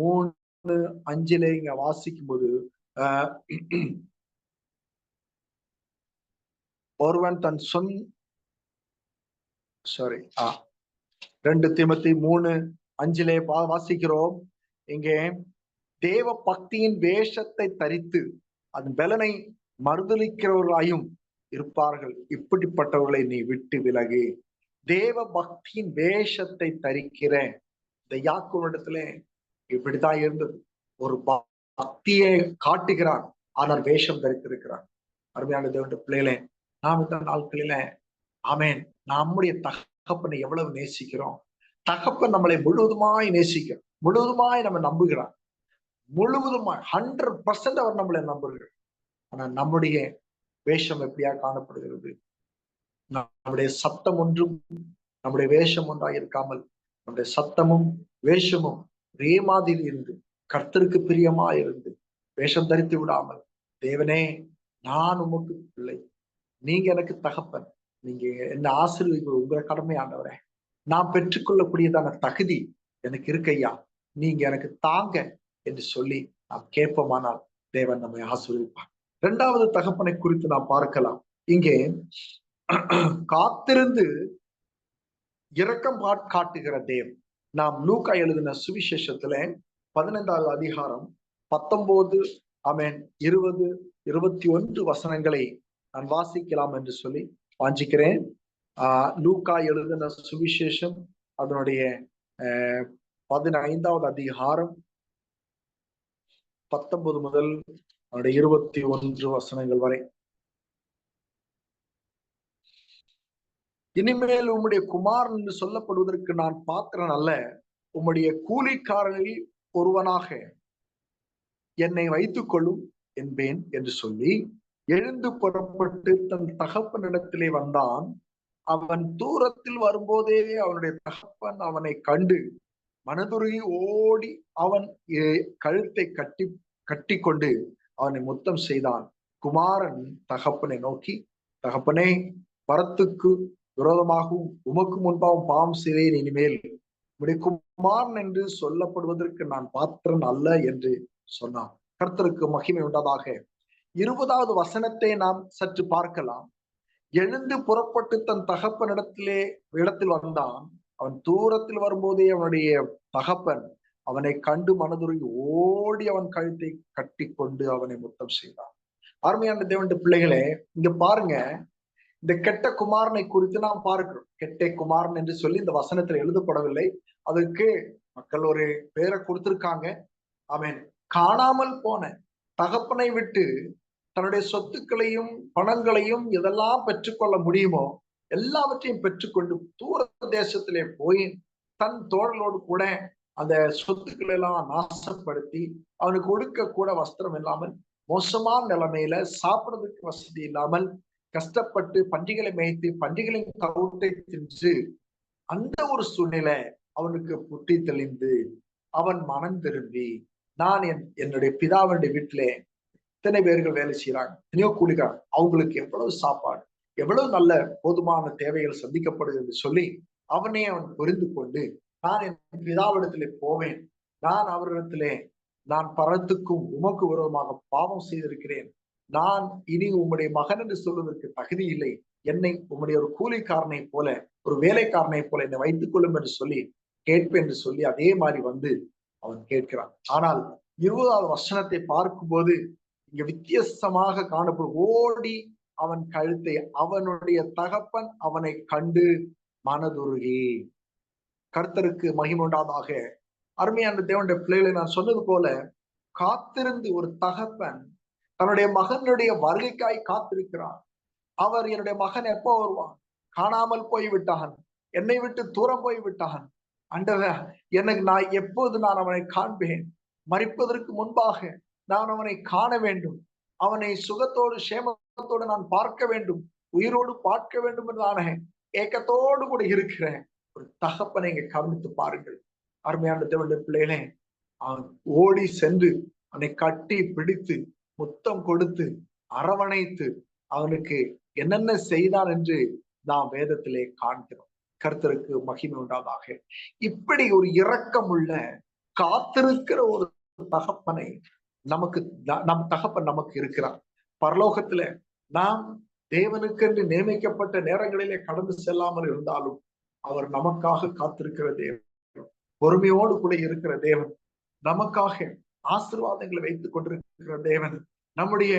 3:5 இங்க வாசிக்கும் போது, ஒருவன் தன் 2 தீமோத்தேயு 3:5 வாசிக்கிறோம். இங்கே தேவ பக்தியின் வேஷத்தை தரித்து அதன் பலனை மறுதலிக்கிறவர்களாயும் இருப்பார்கள், இப்படிப்பட்டவர்களை நீ விட்டு விலகு. தேவ பக்தியின் வேஷத்தை தரிக்கிற இந்த யாக்கோபிடத்துல இப்படித்தான் இருந்தது. ஒரு பக்தியை காட்டுகிறான், ஆனால் வேஷம் தரித்திருக்கிறான். அருமையான தேவனுடைய பிள்ளைகளே, நாம் இந்த நாட்களில, ஆமேன், நம்முடைய தகப்பனை எவ்வளவு நேசிக்கிறோம். தகப்பன் நம்மளை முழுவதுமாய் நேசிக்கிறோம், முழுவதுமாய் நம்ம நம்புகிறான், முழுவதுமாய் 100% அவர் நம்மளை நம்புகிறார். ஆனா நம்முடைய வேஷம் எப்படியா காணப்படுகிறது? நம்முடைய சத்தம் ஒன்றும் நம்முடைய வேஷம் ஒன்றாக இருக்காமல், நம்முடைய சத்தமும் வேஷமும் ஒரே மாதிரி இருந்து கர்த்தருக்கு பிரியமா இருந்து வேஷம் தரித்து விடாமல், தேவனே, நான் உமக்கு பிள்ளை, நீங்க எனக்கு தகப்பன், நீங்க என்ன ஆசீர்வதிக்க உங்க கடமை ஆண்டவரே, நான் பெற்றுக்கொள்ளக்கூடியதான தகுதி எனக்கு இருக்கையா, நீங்க எனக்கு தாங்க என்று சொல்லி நாம் கேட்போமானால் தேவன் நம்மை ஆசீர்வதிப்பார். 2வது தகப்பனை குறித்து நாம் பார்க்கலாம். இங்கே காத்திருந்து இரக்கம் காட்டுகிற தேவன். நாம் லூக்கா எழுதின சுவிசேஷத்துல 15வது அதிகாரம் 19 ஆமென் 20 21 வசனங்களை நான் வாசிக்கலாம் என்று சொல்லி வாஞ்சிக்கிறேன். லூக்கா எழுதின சுவிசேஷம் அதனுடைய 15வது அதிகாரம் 19 முதல் 21 வசனங்கள் வரை. இனிமேல் உம்முடைய குமாரன் என்று சொல்லப்படுவதற்கு நான் பாத்திரன் அல்ல, உம்முடைய கூலிக்காரனில் ஒருவனாக என்னை வைத்துக் கொள்ளும் என்பேன் என்று சொல்லி எழுந்து புறப்பட்டு தன் தகப்பனிடத்திலே வந்தான். அவன் தூரத்தில் வரும்போதே அவனுடைய தகப்பன் அவனை கண்டு மனதுருகி ஓடி அவன் கழுத்தை கட்டி கொண்டு அவனை முத்தம் செய்தான். குமாரன் தகப்பனை நோக்கி, தகப்பனே, வரத்துக்கு விரோதமாகவும் உமக்கு முன்பாகவும் பாவம் செய்தேன், இனிமேல் உம்முடைய குமாரன் என்று சொல்லப்படுவதற்கு நான் பாத்திரன் அல்ல என்று சொன்னான். கர்த்தருக்கு மகிமை உண்டதாக. 20வது வசனத்தை நாம் சற்று பார்க்கலாம். எழுந்து புறப்பட்டு தன் இடத்தில் வந்தான். அவன் தூரத்தில் வரும்போதே அவனுடைய தகப்பன் அவனை கண்டு மனதுருகி ஓடி அவன் கழுத்தை கட்டி கொண்டு அவனை முத்தம் செய்தான். அருமையான தேவனுடைய பிள்ளைகளே, இங்க பாருங்க, இந்த கெட்ட குமாரனை குறித்து நாம் பார்க்கிறோம். கெட்ட குமாரன் என்று சொல்லி இந்த வசனத்தில் எழுதப்படவில்லை. அதுக்கு மக்கள் ஒரு பேரை கொடுத்திருக்காங்க. அவன் காணாமல் போன தகப்பனை விட்டு தன்னுடைய சொத்துக்களையும் பணங்களையும் எதெல்லாம் பெற்றுக்கொள்ள முடியுமோ எல்லாவற்றையும் பெற்றுக்கொண்டு தூர தேசத்திலே போய் தன் தோழலோடு கூட அந்த சொத்துக்களை எல்லாம் நாசப்படுத்தி அவனுக்கு ஒடுக்க கூட வஸ்திரம் இல்லாமல், மோசமான நிலைமையில சாப்பிடுறதுக்கு வசதி இல்லாமல் கஷ்டப்பட்டு பண்டிகளை மேய்த்து பண்டிகளின் தவிட்டை தின்று அந்த ஒரு சூழ்நிலை அவனுக்கு புத்தி தெளிந்து அவன் மனம் திரும்பி, நான் என்னுடைய பிதாவுடைய வீட்டிலே எத்தனை பேர்கள் வேலை செய்யறாங்க, எத்தனையோ கூலிக்காரங்க, அவங்களுக்கு எவ்வளவு சாப்பாடு, எவ்வளவு நல்ல போதுமான தேவைகள் சந்திக்கப்படுது என்று சொல்லி அவனே அவன் புரிந்து கொண்டு, நான் என் பிதாவிடத்திலே போவேன், நான் அவரிடத்திலே நான் பரத்துக்கும் உமக்கு விரோதமாக பாவம் செய்திருக்கிறேன், நான் இனி உம்முடைய மகன் என்று சொல்வதற்கு தகுதி இல்லை, என்னை உம்முடைய ஒரு கூலிக்காரனை போல ஒரு வேலைக்காரனை போல என்னை வைத்துக் கொள்ளும் என்று சொல்லி கேட்பேன் என்று சொல்லி அதே மாதிரி வந்து அவன் கேட்கிறான். ஆனால் 20வது வசனத்தை பார்க்கும்போது இங்க வித்தியாசமாக காணப்படும். ஓடி அவன் கழுத்தை, அவனுடைய தகப்பன் அவனை கண்டு மனதுருகி. கர்த்தருக்கு மகிமை உண்டாதாக. அருமையான தேவனுடைய பிள்ளைகளை நான் சொன்னது போல காத்திருந்து ஒரு தகப்பன் தன்னுடைய மகனுடைய வருகைக்காய் காத்திருக்கிறார். அவர் என்னுடைய மகன் எப்போ வருவான், காணாமல் போய்விட்டான், என்னை விட்டு தூரம் போய்விட்டான், ஆண்டவர் எனக்கு நான் அவனை காண்பேன், மரிப்பதற்கு முன்பாக நான் அவனை காண வேண்டும், அவனை சுகத்தோடு சேமத்தோடு நான் பார்க்க வேண்டும், உயிரோடு பார்க்க வேண்டும் என்றான ஏக்கத்தோடு கூட இருக்கிறேன் ஒரு தகப்பனை இங்க கவனித்து பாருங்கள். அருமையான தேவனுடைய பிள்ளைகளே, அவன் ஓடி சென்று அவனை கட்டி பிடித்து முத்தம் கொடுத்து அரவணைத்து அவனுக்கு என்னென்ன செய்தான் என்று நாம் வேதத்திலே காண்கிறோம். கர்த்தருக்கு மகிமை உண்டாதாக. இப்படி ஒரு இரக்கம் உள்ள காத்திருக்கிற ஒரு தகப்பனை நம் தகப்பன் நமக்கு இருக்கிறார். பரலோகத்துல நாம் தேவனுக்கென்று நியமிக்கப்பட்ட நேரங்களிலே கடந்து செல்லாமல் இருந்தாலும் அவர் நமக்காக காத்திருக்கிற தேவன், பொறுமையோடு கூட இருக்கிற தேவன், நமக்காக ஆசீர்வாதங்களை வைத்துக் கொண்டிருக்கிற தேவன், நம்முடைய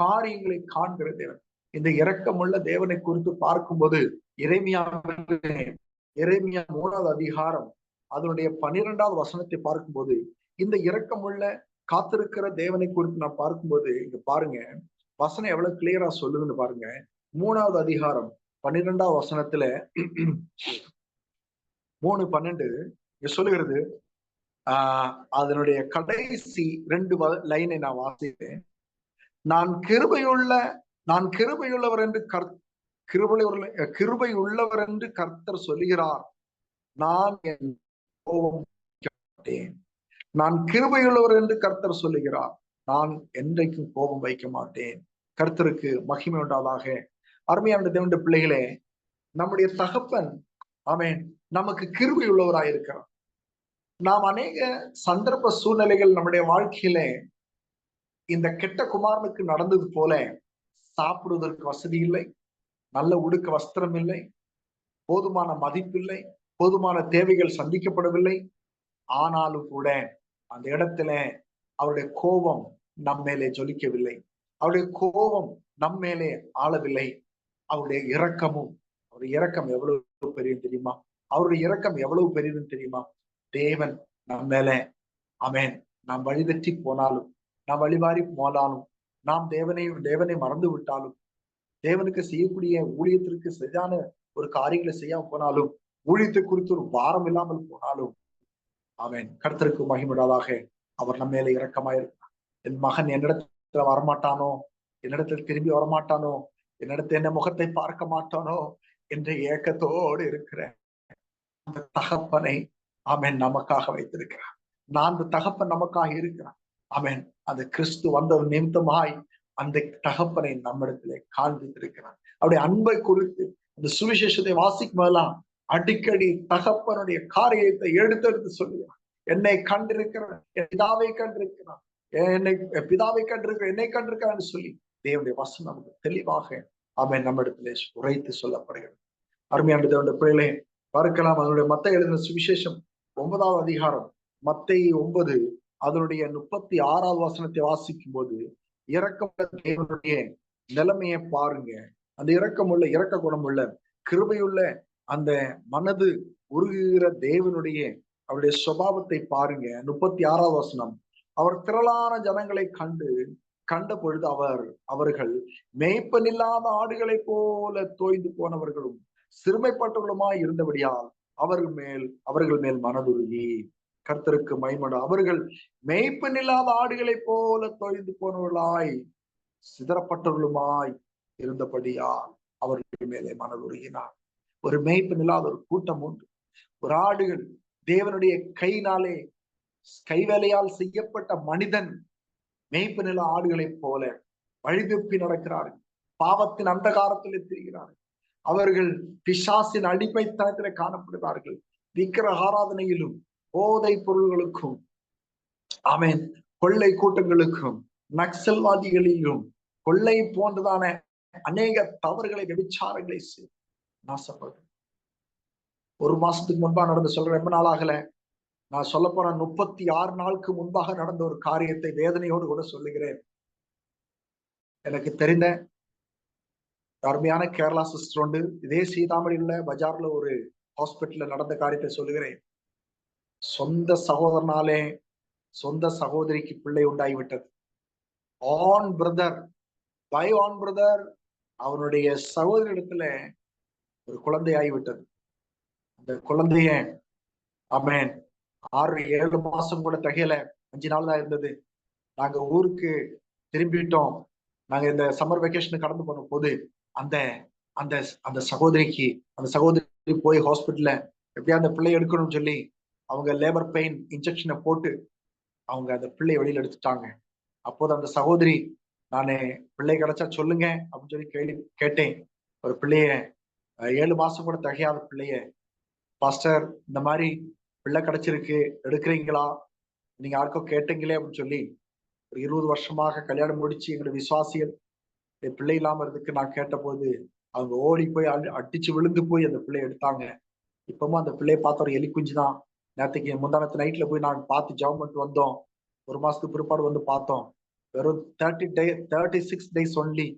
காரியங்களை காண்கிற தேவன். இந்த இரக்கமுள்ள தேவனை குறித்து பார்க்கும்போது எரேமியா 3வது அதிகாரம் அதனுடைய 12வது வசனத்தை பார்க்கும்போது இந்த இரக்கமுள்ள காத்திருக்கிற தேவனை குறித்து நான் பார்க்கும்போது இங்க பாருங்க, வசனம் எவ்வளவு கிளியரா சொல்லுதுன்னு பாருங்க. 3வது அதிகாரம் 12வது வசனத்துல 3:12 சொல்லுகிறது. அதனுடைய கடைசி 2 லைனை நான் வாசித்தேன். நான் கிருபையுள்ளவர் என்று கிருபை உள்ளவர் என்று கர்த்தர் சொல்லுகிறார், நான் என் கோபம் மாட்டேன். நான் கிருபையுள்ளவர் என்று கர்த்தர் சொல்லுகிறார், நான் என்றைக்கும் கோபம் வைக்க மாட்டேன். கர்த்தருக்கு மகிமை உண்டாதாக. அருமையான தேவனுடைய பிள்ளைகளே, நம்முடைய தகப்பன் அவன் நமக்கு கிருபை உள்ளவராயிருக்கிறார். நாம் அநேக சந்தர்ப்ப சூழ்நிலைகள் நம்முடைய வாழ்க்கையில இந்த கெட்ட குமாரனுக்கு நடந்தது போல சாப்பிடுவதற்கு வசதி இல்லை, நல்ல உடுக்க வஸ்திரம் இல்லை, போதுமான மதிப்பில்லை, போதுமான தேவைகள் சந்திக்கப்படவில்லை. ஆனாலும் கூட அந்த இடத்துல அவருடைய கோபம் நம் மேலே ஜொலிக்கவில்லை, அவருடைய கோபம் நம் மேலே ஆளவில்லை. அவருடைய இரக்கம் எவ்வளவு பெரியது தெரியுமா? அவருடைய இரக்கம் எவ்வளவு பெரியதுன்னு தெரியுமா? தேவன் நம் மேல, ஆமென், நாம் வழிதட்டி போனாலும், நாம் வழிமாறி போனாலும், நாம் தேவனை மறந்து விட்டாலும், தேவனுக்கு செய்யக்கூடிய ஊழியத்திற்கு சரியான ஒரு காரியங்களை செய்யாம போனாலும், ஊழியத்தை குறித்து ஒரு பாரம் இல்லாமல் போனாலும், அவன் கர்த்தருக்கு மகிமையுள்ளதாக அவர் நம்ம மேல இரக்கமாயிருக்கிறார். என் மகன் என்னிடத்துல வரமாட்டானோ, என்னிடத்தில் திரும்பி வரமாட்டானோ, என்னிடத்துல என்ன முகத்தை பார்க்க மாட்டானோ என்ற ஏக்கத்தோடு இருக்கிற அந்த தகப்பனை அவன் நமக்காக வைத்திருக்கிறார். நான் அந்த தகப்பன் நமக்காக இருக்கிறான். அவன் அந்த கிறிஸ்து வந்த ஒரு நிமித்தமாய் அந்த தகப்பனை நம்மிடத்திலே காண்பித்திருக்கிறான். அவருடைய அன்பை குறித்து அந்த சுவிசேஷத்தை வாசிக்கும் போதெல்லாம் அடிக்கடி தகப்பனுடைய காரியத்தை எடுத்தெடுத்து சொல்லுகிறான். என்னை கண்டிருக்கிறான், என் பிதாவை கண்டிருக்கிறான், பிதாவை கண்டிருக்கிற என்னை கண்டிருக்கிறான்னு சொல்லி தேவனுடைய வசனம் நமக்கு தெளிவாக அவன் நம்மிடத்திலே உரைத்து சொல்லப்படுகிறது. அருமையான தேவனுடைய பிள்ளைகளே, பார்க்கலாம். அதனுடைய மத்தேயு எழுதின சுவிசேஷம் 9வது அதிகாரம், மத்தேயு 9 அதனுடைய 36வது வசனத்தை வாசிக்கும் போது, இரக்கமுள்ள தேவனுடைய நிலைமையை பாருங்க. அந்த இரக்க குணமுள்ள கிருபையுள்ள அந்த மனது உருகுகிற தேவனுடைய அவருடைய சுபாவத்தை பாருங்க. 36வது வசனம், அவர் திரளான ஜனங்களை கண்ட பொழுது அவர்கள் மேய்ப்பனில்லாத ஆடுகளை போல தோய்ந்து போனவர்களும் சிறுமைப்பட்டவர்களுமாய் இருந்தபடியால் அவர்கள் மேல் மனதுருகி, கர்த்தருக்கு மகிமை, அவர்கள் மேய்ப்பனில்லாத ஆடுகளை போல தோய்ந்து போனவர்களாய் சிதறப்பட்டவர்களுமாய் இருந்தபடியால் அவர்கள் மேலே மனதுருகினார். ஒரு மேய்ப்பன் இல்லாத ஒரு கூட்டம் உண்டு. ஒரு ஆடுகள், தேவனுடைய கைவேலையால் செய்யப்பட்ட மனிதன் மேய்ப்பன் இல்லா ஆடுகளைப் போல வழிதப்பி நடக்கிறார்கள். பாவத்தின் அந்தகாரத்திலே திரிகிறார்கள். அவர்கள் பிசாசின் அடிமைத்தனத்திலே காணப்படுகிறார்கள். விக்கிரக ஆராதனையிலும் போதை பொருள்களுக்கும், ஆமென், கொள்ளை கூட்டங்களுக்கும், நக்சல்வாதிகளிலும் கொள்ளை போன்றதான அநேக தவறுகளை, விபச்சாரங்களை நாசப்படுது. ஒரு மாசத்துக்கு முன்பா நடந்து சொல்றேன், ரொம்ப நாள் ஆகல. நான் சொல்ல போற 36 நாளுக்கு முன்பாக நடந்த ஒரு காரியத்தை வேதனையோடு கூட சொல்லுகிறேன். எனக்கு தெரிந்த அருமையான கேரளா சிஸ்டர் உண்டு. இதே சீதாமணியில பஜார்ல ஒரு ஹாஸ்பிட்டல்ல நடந்த காரியத்தை சொல்லுகிறேன். சொந்த சகோதரனாலே சொந்த சகோதரிக்கு பிள்ளை உண்டாகிவிட்டது. ஆன் பிரதர் அவனுடைய சகோதரி இடத்துல ஒரு குழந்தை ஆகிவிட்டது. அந்த குழந்தைய, ஆமென், 6-7 மாசம் கூட தகையில, 5 நாள் தான் இருந்தது. நாங்க ஊருக்கு திரும்பிட்டோம். நாங்க இந்த சம்மர் வெக்கேஷன் கடந்து போன போது அந்த அந்த அந்த சகோதரி போய் ஹாஸ்பிட்டல்ல எப்படியா அந்த பிள்ளையை எடுக்கணும்னு சொல்லி அவங்க லேபர் பெயின் இன்ஜெக்ஷனை போட்டு அவங்க அந்த பிள்ளையை வெளியில எடுத்துட்டாங்க. அப்போது அந்த சகோதரி, நானு பிள்ளை கிடைச்சா சொல்லுங்க அப்படின்னு சொல்லி கேட்டேன். ஒரு பிள்ளைய, 7 மாசம் கூட தகையாத பிள்ளைய, பாஸ்டர் இந்த மாதிரி பிள்ளை கிடைச்சிருக்கு, எடுக்கிறீங்களா, நீங்க யாருக்கும் கேட்டீங்களே அப்படின்னு சொல்லி, ஒரு 20 வருஷமாக கல்யாணம் முடிச்சு எங்களுடைய விசுவாசிகள் பிள்ளை இல்லாம இருந்துக்கு நான் கேட்ட போது அவங்க ஓடி போய் அடிச்சு விழுந்து போய் அந்த பிள்ளைய எடுத்தாங்க. இப்பவும் அந்த பிள்ளைய பார்த்த ஒரு எலி குஞ்சு தான். நேற்றுக்கு முந்தானத்து நைட்ல போய் நாங்க பார்த்து ஜெபம் பண்ணிட்டு வந்தோம். 1 மாசத்துக்கு பிற்பாடு வந்து பார்த்தோம். வெறும் 36 டேஸ் ஒன்லி.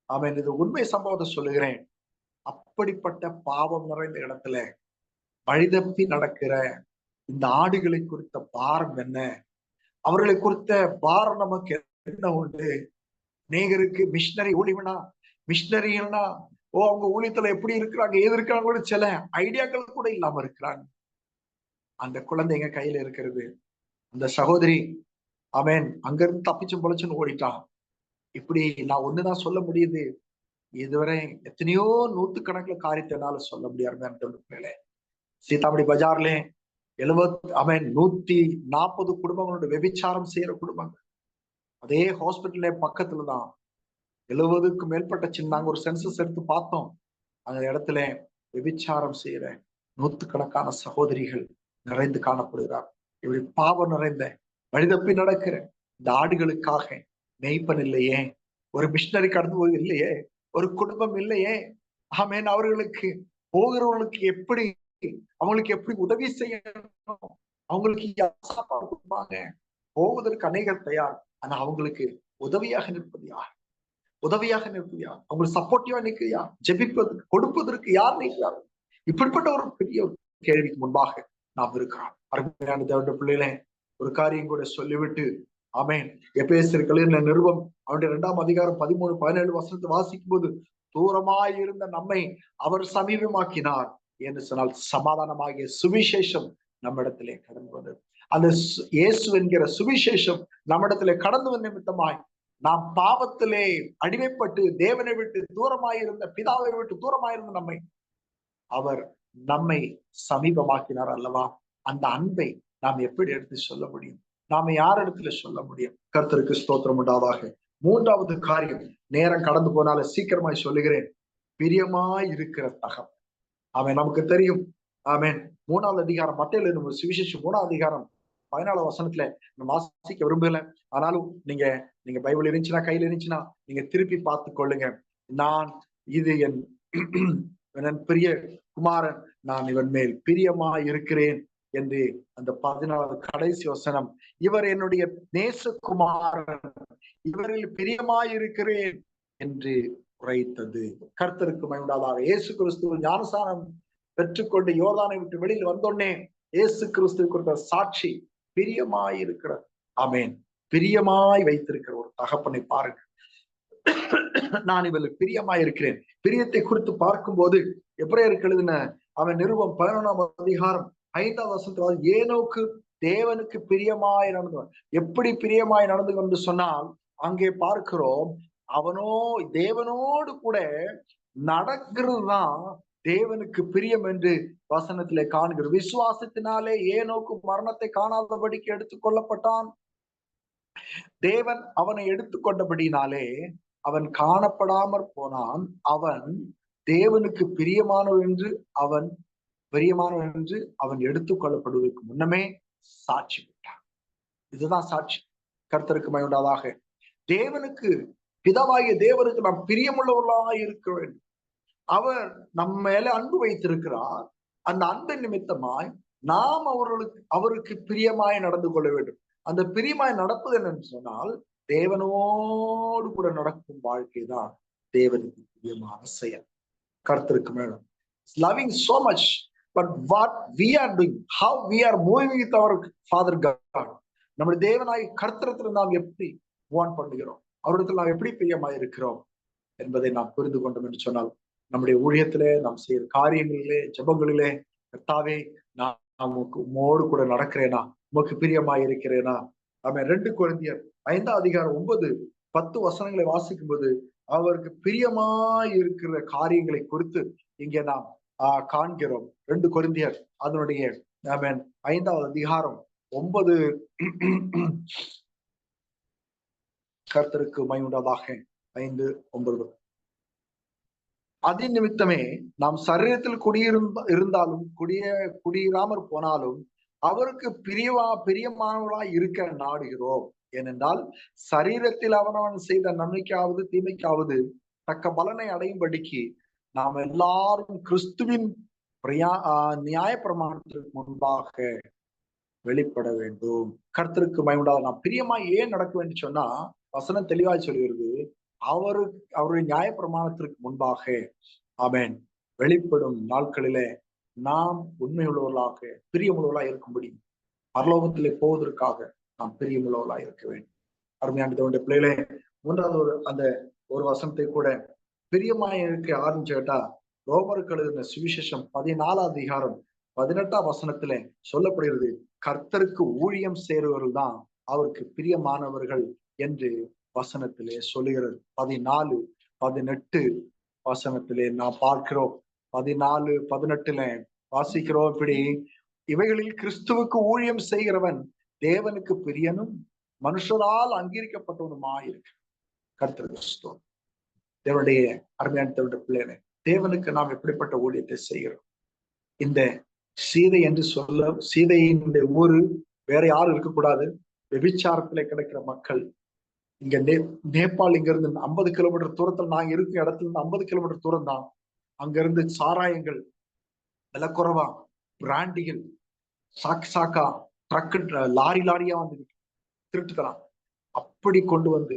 ஆமென். இது உண்மை சம்பவத்தை சொல்லுகிறேன். அப்படிப்பட்ட பாவம் நிறைந்த இடத்துல வழிதப்பி நடக்கிற இந்த ஆடுகளை குறித்த பாரம் என்ன? அவர்களை குறித்த பாரம் நமக்கு என்ன உண்டு? அநேகருக்கு மிஷினரி மிஷினரினா அவங்க ஊழியத்துல எப்படி இருக்கிறாங்க, ஏது இருக்கிறாங்க கூட சில ஐடியாக்கள் கூட இல்லாம இருக்கிறாங்க. அந்த குழந்தைங்க கையில இருக்கிறது. அந்த சகோதரி, ஆமென், அங்கிருந்து தப்பிச்சும் பொழைச்சுன்னு ஓடிட்டான். இப்படி நான் ஒண்ணுதான் சொல்ல முடியுது. இதுவரை எத்தனையோ 100கணக்குல காரியத்தை என்னால சொல்ல முடியாது. சீதாமணி பஜார்ல 140 குடும்பங்களோட வெபிச்சாரம் செய்யற குடும்பங்கள். அதே ஹாஸ்பிட்டல்ல பக்கத்துலதான் 70க்கும் மேற்பட்ட நாங்க ஒரு சென்சஸ் எடுத்து பார்த்தோம். அந்த இடத்துல வெபிச்சாரம் செய்யற 100கணக்கான சகோதரிகள் நிறைந்து காணப்படுகிறார். இப்படி பாவம் நிறைந்த வழிதப்பி நடக்கிற இந்த ஆடுகளுக்காக மெய்ப்பன் இல்லையே, ஒரு மிஷினரி கடந்து போய் இல்லையே, ஒரு குடும்பம் இல்லையே, ஆமென், அவர்களுக்கு போகிறவர்களுக்கு எப்படி, அவங்களுக்கு எப்படி உதவி செய்யணும், அவங்களுக்கு சாப்பாடு கொடுப்பாங்க. போவதற்கு அநேகர் தயார். ஆனா அவங்களுக்கு உதவியாக நிற்பது யார்? உதவியாக நிற்பது யார்? அவங்களுக்கு சப்போர்ட்டிவா நிற்க யார்? ஜெபிப்பதற்கு, கொடுப்பதற்கு யார் நிற்கிறார்? இப்படிப்பட்ட ஒரு பெரிய ஒரு கேள்விக்கு முன்பாக நாம் இருக்கிறோம். அருமையான தேவனுடைய பிள்ளைகளே, ஒரு காரியம் கூட சொல்லிவிட்டு, ஆமென், எபேசியர் நிருபம் அவருடைய 2ஆம் அதிகாரம் 13, 17 வசனத்தை வாசிக்கும் போது, தூரமாய் இருந்த நம்மை அவர் சமீபமாக்கினார் என்று சொன்னால் சமாதானமாகிய சுவிசேஷம் நம்மிடத்திலே கடந்து வந்தது. அந்த இயேசு என்கிற சுவிசேஷம் நம்மிடத்திலே கடந்து வந்த நிமித்தமாய் நாம் பாவத்திலே அடிமைப்பட்டு தேவனை விட்டு தூரமாயிருந்த, பிதாவை விட்டு தூரமாயிருந்த நம்மை சமீபமாக்கினார் அல்லவா? அந்த அன்பை நாம் எப்படி எடுத்து சொல்ல முடியும்? நாம யார் இடத்துல சொல்ல முடியும்? கர்த்தருக்கு ஸ்தோத்திரம் உண்டாதாக. 3வது காரியம், நேரம் கடந்து போனால சீக்கிரமாய் சொல்லுகிறேன், பிரியமாய் இருக்கிற தகவல். அவன் நமக்கு தெரியும். ஆமென். 3வது அதிகாரம், மத்தேயு நம்ம சுவிசேஷம் 3வது அதிகாரம் 14 வசனத்துல நம்ம வாசிக்க விரும்பல. ஆனாலும் நீங்க பைபிள் இருந்துச்சுன்னா, கையில இருந்துச்சுன்னா நீங்க திருப்பி பார்த்து கொள்ளுங்க. நான் இது என் பிரிய குமாரன், நான் இவன் மேல் பிரியமாய் இருக்கிறேன் என்று அந்த 14வது கடைசி வசனம், இவர் என்னுடைய நேசகுமாரன், இவரில் பிரியமாய் இருக்கிறேன் என்று உரைத்தது. கர்த்தருக்கு மகிமையாக. இயேசு கிறிஸ்து ஞானஸ்நானம் பெற்றுக்கொண்டு யோர்தானை விட்டு வெளியில் வந்தோடனே இயேசு கிறிஸ்து கொடுத்த சாட்சி பிரியமாய் இருக்கிற, ஆமென், பிரியமாய் வைத்திருக்கிற ஒரு தகப்பனை பாருங்க. நான் இவர்கள் பிரியமாய் இருக்கிறேன். பிரியத்தை குறித்து பார்க்கும்போது எபிரேயருக்கு எழுதின அவன் நிருபம் 11ஆம் அதிகாரம் 5வது வசனத்துல, ஏனோக்கு தேவனுக்கு பிரியமாய் நடந்தவன். எப்படி பிரியமாய் நடந்து கொண்டு சொன்னால், அங்கே பார்க்கிறோம், அவனோ தேவனோடு கூட நடக்கிறது தான் தேவனுக்கு பிரியம் என்று வசனத்திலே காண்கிறோம். விசுவாசத்தினாலே ஏனோக்கு மரணத்தை காணாதபடிக்கு எடுத்துக் கொள்ளப்பட்டான். தேவன் அவனை எடுத்துக்கொண்டபடினாலே அவன் காணப்படாமற் போனான். அவன் தேவனுக்கு பிரியமானவன் என்று அவன் எடுத்துக் கொள்ளப்படுவதற்கு முன்னமே சாட்சி பெற்றான். இதுதான் சாட்சி. கர்த்தருக்கு மகிமையுண்டாதாக. தேவனுக்கு, பிதாவாகிய தேவனுக்கு நாம் பிரியமுள்ளவர்களாக இருக்க வேண்டும். அவர் நம்ம மேல அன்பு வைத்திருக்கிறார். அந்த அன்பின் நிமித்தமாய் நாம் அவருக்கு பிரியமாய் நடந்து கொள்ள வேண்டும். அந்த பிரியமாய் நடப்பது என்னன்னு சொன்னால், தேவனோடு கூட நடக்கும் வாழ்க்கை தான் தேவனுக்கு பிரியமான செயல். கர்த்தருக்கு மேலும் loving so much, but what we are doing, how we are moving with our Father God, நம்முடைய தேவனாய் கர்த்தரத்தில் நாம் எப்படி வான் பண்ணுகிறோம், அவரிடத்தில் நாம் எப்படி பிரியமாய் இருக்கிறோம் என்பதை நாம் புரிந்து கொண்டோம் என்று சொன்னால், நம்முடைய ஊழியத்திலே நாம் செய்கிற காரியங்களிலே, ஜெபங்களிலே, கர்த்தாவே நான் உம்மோடு கூட நடக்கிறேனா, உமக்கு பிரியமாய் இருக்கிறேனா. ஆமென். 2 கொரிந்தியர் 5ஆம் அதிகாரம் 9, 10 வசனங்களை வாசிக்கும் போது அவருக்கு பிரியமாய் இருக்கிற காரியங்களை குறித்து இங்கே நாம் காண்கிறோம். 2 கொரிந்தியர் அதனுடைய 5ஆவது அதிகாரம் 9, கர்த்தருக்கு மகிமையுண்டாதாக. 5, 9. அதன் நிமித்தமே நாம் சரீரத்தில் இருந்தாலும் குடியிராமற் போனாலும் அவருக்கு பிரியமானவர்களாய் இருக்க நாடுகிறோம். ஏனென்றால் சரீரத்தில் அவனவன் செய்த நன்மைக்காவது தீமைக்காவது தக்க பலனை அடையும்படிக்கு நாம் எல்லாரும் கிறிஸ்துவின் நியாய பிரமாணத்திற்கு முன்பாக வெளிப்பட வேண்டும். கர்த்தருக்கு மகிமையுண்டாக. நாம் பிரியமாய் ஏன் நடக்க வேண்டும் சொன்னா, வசனம் தெளிவாய் சொல்கிறது, அவருடைய நியாய பிரமாணத்திற்கு முன்பாக, ஆமென், வெளிப்படும் நாட்களிலே நாம் உண்மையுள்ளவர்களாக பிரியமுள்ளவர்களாக இருக்கும்படி பரலோகத்திலே போவதற்காக நாம் பிரியமுள்ளவர்களாக இருக்க வேண்டும். அருமையான தேவனுடைய பிள்ளைகளே, 3வது அந்த ஒரு வசனத்தை கூட பிரியமாய் இருக்க ஆரம்பிச்சுட்டா, ரோமருக்கு எழுதின சுவிசேஷம் 14ஆம் அதிகாரம் 18ஆம் வசனத்திலே சொல்லப்படுகிறது, கர்த்தருக்கு ஊழியம் செய்கிறவர்கள் தான் அவருக்கு பிரியமானவர்கள் என்று வசனத்திலே சொல்லுகிறது. 14, 18 வசனத்திலே நாம் பார்க்கிறோம். 14, 18 வாசிக்கிறோம் இப்படி, இவைகளில் கிறிஸ்துவுக்கு ஊழியம் செய்கிறவன் தேவனுக்கு பிரியனும் மனுஷரால் அங்கீகரிக்கப்பட்டவனுமாயிருக்கு. கர்த்தருக்கு ஸ்தோத்திரம். தேவனுடைய அருமையான தேவனுடைய பிள்ளைகளே, தேவனுக்கு நாம் எப்படிப்பட்ட ஊழியத்தை செய்கிறோம்? இந்த சீதை என்று சீதையினுடைய ஊரு வேற யாரும் இருக்கக்கூடாது. விபிச்சாரத்திலே கிடைக்கிற மக்கள். இங்க நேபாள் இங்க இருந்து 50 கிலோமீட்டர் தூரத்தில், நாங்க இருக்கிற இடத்துல இருந்து 50 கிலோமீட்டர் தூரம் தான். அங்க இருந்து சாராயங்கள் விலை குறைவா பிராண்டிகள் சாக்கா ட்ரக்கு லாரியா வந்து திருட்டுக்கலாம். அப்படி கொண்டு வந்து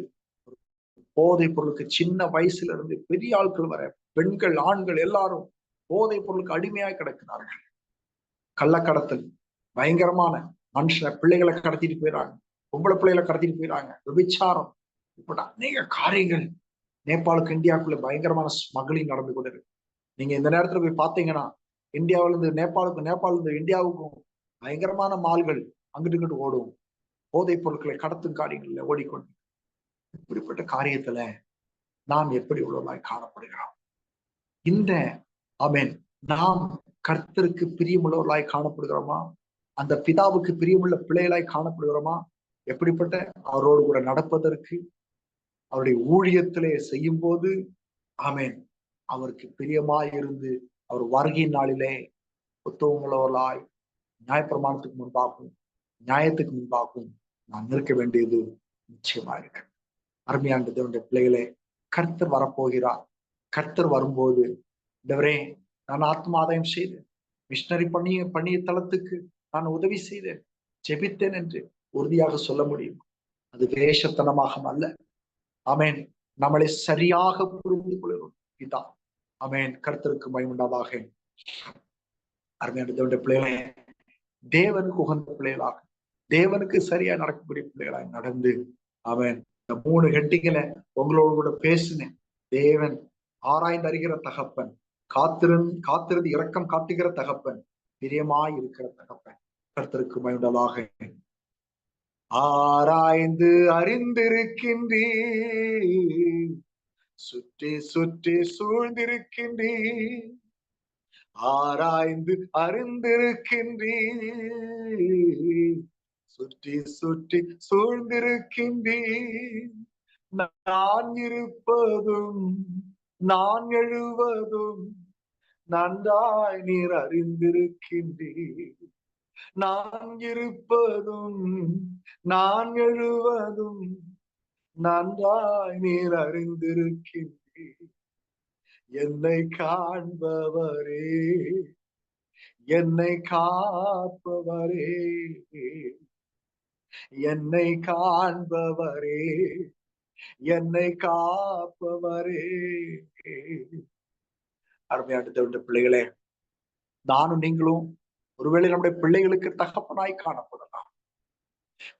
போதைப் பொருளுக்கு சின்ன வயசுல இருந்து பெரிய ஆட்கள் வர, பெண்கள் ஆண்கள் எல்லாரும் போதைப் பொருளுக்கு அடிமையாய் கிடக்கிறார்கள். கள்ளக்கடத்தல் பயங்கரமான மனுஷனை பிள்ளைகளை கடத்திட்டு போயிடறாங்க, பொம்பளை பிள்ளைகளை கடத்திட்டு போயிடறாங்க, விபச்சாரம், இப்படி அநேக காரியங்கள் நேபாளுக்கு இந்தியாவுக்குள்ள பயங்கரமான ஸ்மக்லிங் நடந்து கொண்டு இருக்கு. நீங்க இந்த நேரத்துல போய் பாத்தீங்கன்னா இந்தியாவில இருந்து நேபாளுக்கும், நேபாள இருந்து இந்தியாவுக்கும் பயங்கரமான மால்கள் அங்கிட்டு இங்கிட்டு ஓடும், போதைப் பொருட்களை கடத்தும் காரியங்கள்ல ஓடிக்கொண்டு. இப்படிப்பட்ட காரியத்துல நாம் எப்படி உள்ளவர்களாய் காணப்படுகிறோம்? இந்த ஆமென் நாம் கர்த்தருக்கு பிரியமுள்ளவர்களாய் காணப்படுகிறோமா? அந்த பிதாவுக்கு பிரியமுள்ள பிள்ளைகளாய் காணப்படுகிறோமா? எப்படிப்பட்ட அவரோடு கூட நடப்பதற்கு, அவருடைய ஊழியத்திலே செய்யும் போது ஆமென் அவருக்கு பிரியமாய் இருந்து அவர் வருகை நாளிலே புத்தகமுள்ளவர்களாய் நியாயப்பிரமாணத்துக்கு முன்பாகவும் நியாயத்துக்கு முன்பாகவும் நான் நிற்க வேண்டியது நிச்சயமா இருக்கு. அருமையான தேவனுடைய பிள்ளைகளே, கர்த்தர் வரப்போகிறார். கர்த்தர் வரும்போது இந்தவரே நான் ஆத்மாதாயம் செய்தேன், மிஷனரி பண்ணிய தளத்துக்கு நான் உதவி செய்தேன், ஜெபித்தேன் என்று உறுதியாக சொல்ல முடியும். அது வேஷத்தனமாக அல்ல. ஆமென். நம்மளை சரியாக புரிந்து கொள்கிறோம் பிதா. ஆமென். கர்த்தருக்கு மகிமையுண்டாதாக. அருமையான தேவனுடைய பிள்ளைகளே, தேவனுக்கு உகந்த பிள்ளைகளாக, தேவனுக்கு சரியா நடக்கக்கூடிய பிள்ளைகளாக நடந்து அவன் இந்த 3 ஹெட்டிங்களை உங்களோடு கூட பேசினேன். தேவன் ஆராய்ந்து அறிகிற தகப்பன், காத்திருந்து இரக்கம் காட்டுகிற தகப்பன், பிரியமாய் இருக்கிற தகப்பன். கர்த்தருக்கு மகிமையுண்டாதாக. ஆராய்ந்து அறிந்திருக்கின்றீ, சுற்றி சுற்றி சூழ்ந்திருக்கின்றீ, ஆராய்ந்து அறிந்திருக்கின்றீ, சுற்றி சுற்றி சூழ்ந்திருக்கின்றீ, நான் இருப்பதும் நான் எழுவதும் நன்றாய் நீர் அறிந்திருக்கின்றீர். நான் இருப்பதும் நான் எழுவதும் நன்றாய் நீர் அறிந்திருக்கின்றீர். என்னை காண்பவரே, என்னை காப்பவரே, என்னை காண்பவரே, என்னை காப்பவரே. அருமையான தேவனுடைய பிள்ளைகளே, நானும் நீங்களும் ஒருவேளை நம்முடைய பிள்ளைகளுக்கு தகப்பனாய் காணப்படலாம்,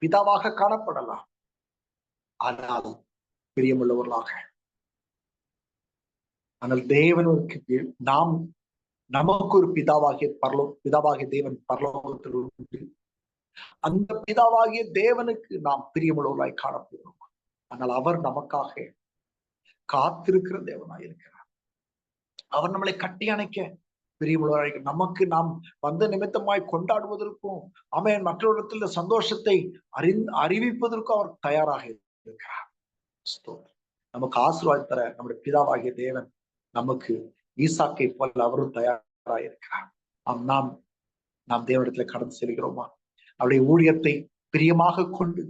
பிதாவாக காணப்படலாம். ஆனால் பிரியமுள்ளவர்களாக, ஆனால் தேவனுக்கு நாம் நமக்கு ஒரு பிதாவாகிய தேவன் பரலோகத்தில் உண்டு. அந்த பிதாவாகிய தேவனுக்கு நாம் பிரியமுள்ளவர்களாய் காணப்படுகிறோம். ஆனால் அவர் நமக்காக காத்திருக்கிற தேவனாய் இருக்கிறார். அவர் நம்மளை கட்டி அணைக்க பிரியமுள்ளவராக, நமக்கு நாம் வந்த நிமித்தமாய் கொண்டாடுவதற்கும் ஆமென் மற்றவரிடத்தில் சந்தோஷத்தை அறிவிப்பதற்கும் அவர் தயாராக இருக்கிறார். நமக்கு ஆசீர்வாதம் தர நம்முடைய பிதாவாகிய தேவன் நமக்கு ஈசாக்கை போல அவரும் தயாராக இருக்கிறார். நாம் தேவனிடத்துல கடந்து செல்கிறோமா? அவருடைய ஊழியத்தை பிரியமாக கொண்டு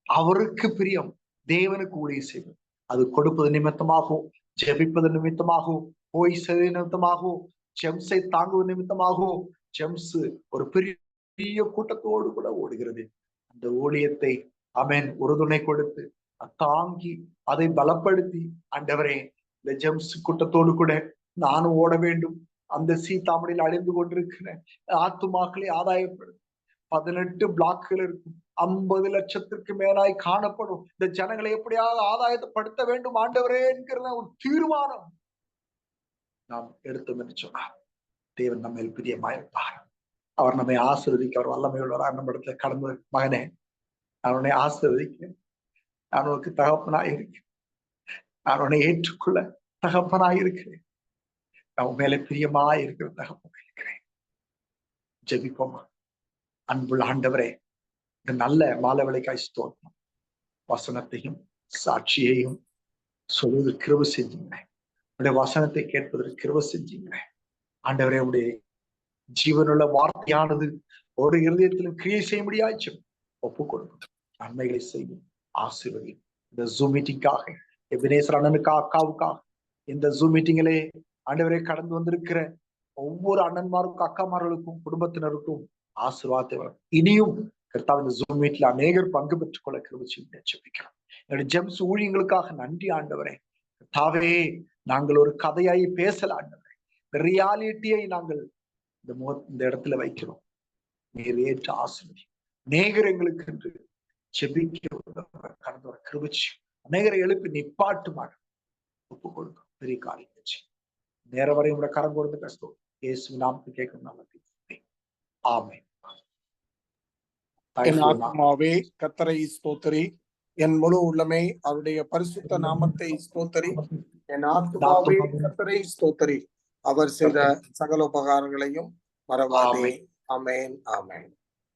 அவருக்கு பிரியம், தேவனுக்கு ஊழியம் செய்வது, அது கொடுப்பது நிமித்தமாகவும், ஜெபிப்பது நிமித்தமாகவும், போய் செய்த நிமித்தமாகவும், ஜெம்ஸை தாங்குவது நிமித்தமாகவும், ஜெம்ஸ் ஒரு பெரிய கூட்டத்தோடு கூட ஓடுகிறது. அந்த ஊழியத்தை ஆமென் உறுதுணை கொடுத்து தாங்கி அதை பலப்படுத்தி, ஆண்டவரே இந்த ஜெம்ஸ் கூட்டத்தோடு கூட நானும் ஓட வேண்டும், அந்த சீதாமணியில் அழிந்து கொண்டிருக்கிறேன் ஆத்துமாக்களை ஆதாயப்படுது. 18 பிளாக்குகள் இருக்கும், 50 லட்சத்திற்கு மேலாய் காணப்படும். இந்த ஜனங்களை எப்படியாவது ஆதாயப்படுத்த வேண்டும் ஆண்டவரே என்கிற ஒரு தீர்மானம் நாம் எடுத்தோம் என்று சொன்னார், தேவன் நம்ம பிரியமாயிருப்பார். அவர் நம்மை ஆசீர்வதிக்க அவர் வல்லமையுள்ளவரார். நம்ம இடத்துல கடந்து, மகனே நான் உன்னை ஆசீர்வதிக்கிறேன், நான் உனக்கு தகப்பனாய் இருக்கிறேன், நான் உன்னை ஏற்றுக்கொள்ள தகப்பனாய் இருக்கிறேன், நான் உன் மேலே பிரியமாய் இருக்கிற தகப்பனாய் இருக்கிறேன். ஜெபிப்போமா? அன்புள்ள ஆண்டவரே, இந்த நல்ல மாலை வேளைக்காய் ஸ்தோத்திரம். வசனத்தையும் சாட்சியையும் சொல்வது கிருபை செஞ்சீங்க, உடைய வசனத்தை கேட்பதற்கு கிருபை செஞ்சீங்க ஆண்டவரே. உடைய ஜீவனுள்ள வார்த்தையானது ஒரு இருதயத்திலும் கிரியை செய்ய முடியாச்சு. ஒப்பு கொடுக்கும் நன்மைகளை செய்யும், ஆசீர்வதி. இந்த ஜூம் மீட்டிங்காக எபினேசர் அண்ணனுக்காக, அக்காவுக்காக இந்த ஜூம் மீட்டிங்களே ஆண்டவரே கடந்து வந்திருக்கிற ஒவ்வொரு அண்ணன்மாருக்கும் அக்காமார்களுக்கும் குடும்பத்தினருக்கும் ஆசீர்வாதத்தை வரும். இனியும் கர்த்தாவே இந்த ஜூம் மீட்ல அநேகர் பங்கு பெற்றுக் கொள்ள கிருபை செய்யுங்க ஜெபிக்கிறோம். என்னுடைய ஜெம்ஸ் ஊழியங்களுக்காக நன்றி ஆண்டவரே. கர்த்தாவே நாங்கள் ஒரு கதையாய் பேசல ஆண்டவரே, இந்த ரியாலிட்டியை நாங்கள் இந்த இடத்துல வைக்கிறோம். நீர் ஏற்ற ஆசீர்வதி அநேகர் எங்களுக்கு என்று ஜெபிக்க கடந்து வர கிருபை செய்யும். அநேகரை எழுப்பி நிப்பாட்டுமாக ஒப்பு கொடுக்கும் பெரிய காரியம் வச்சு நேர வரை உங்களோட கரம் கொடுத்து கஷ்டம் இயேசு நாமத்தில் கேட்கும் நாமத்தில் ஆமென். என் ஆத்மாவே கர்த்தரை ஸ்தோத்திரி, என் முழு உள்ளமே அவருடைய பரிசுத்த நாமத்தை ஸ்தோத்திரி. என் ஆத்மாவே கர்த்தரை ஸ்தோத்திரி, அவர் செய்த சகல உபகாரங்களையும் மறவாதே. ஆமென் ஆமென்.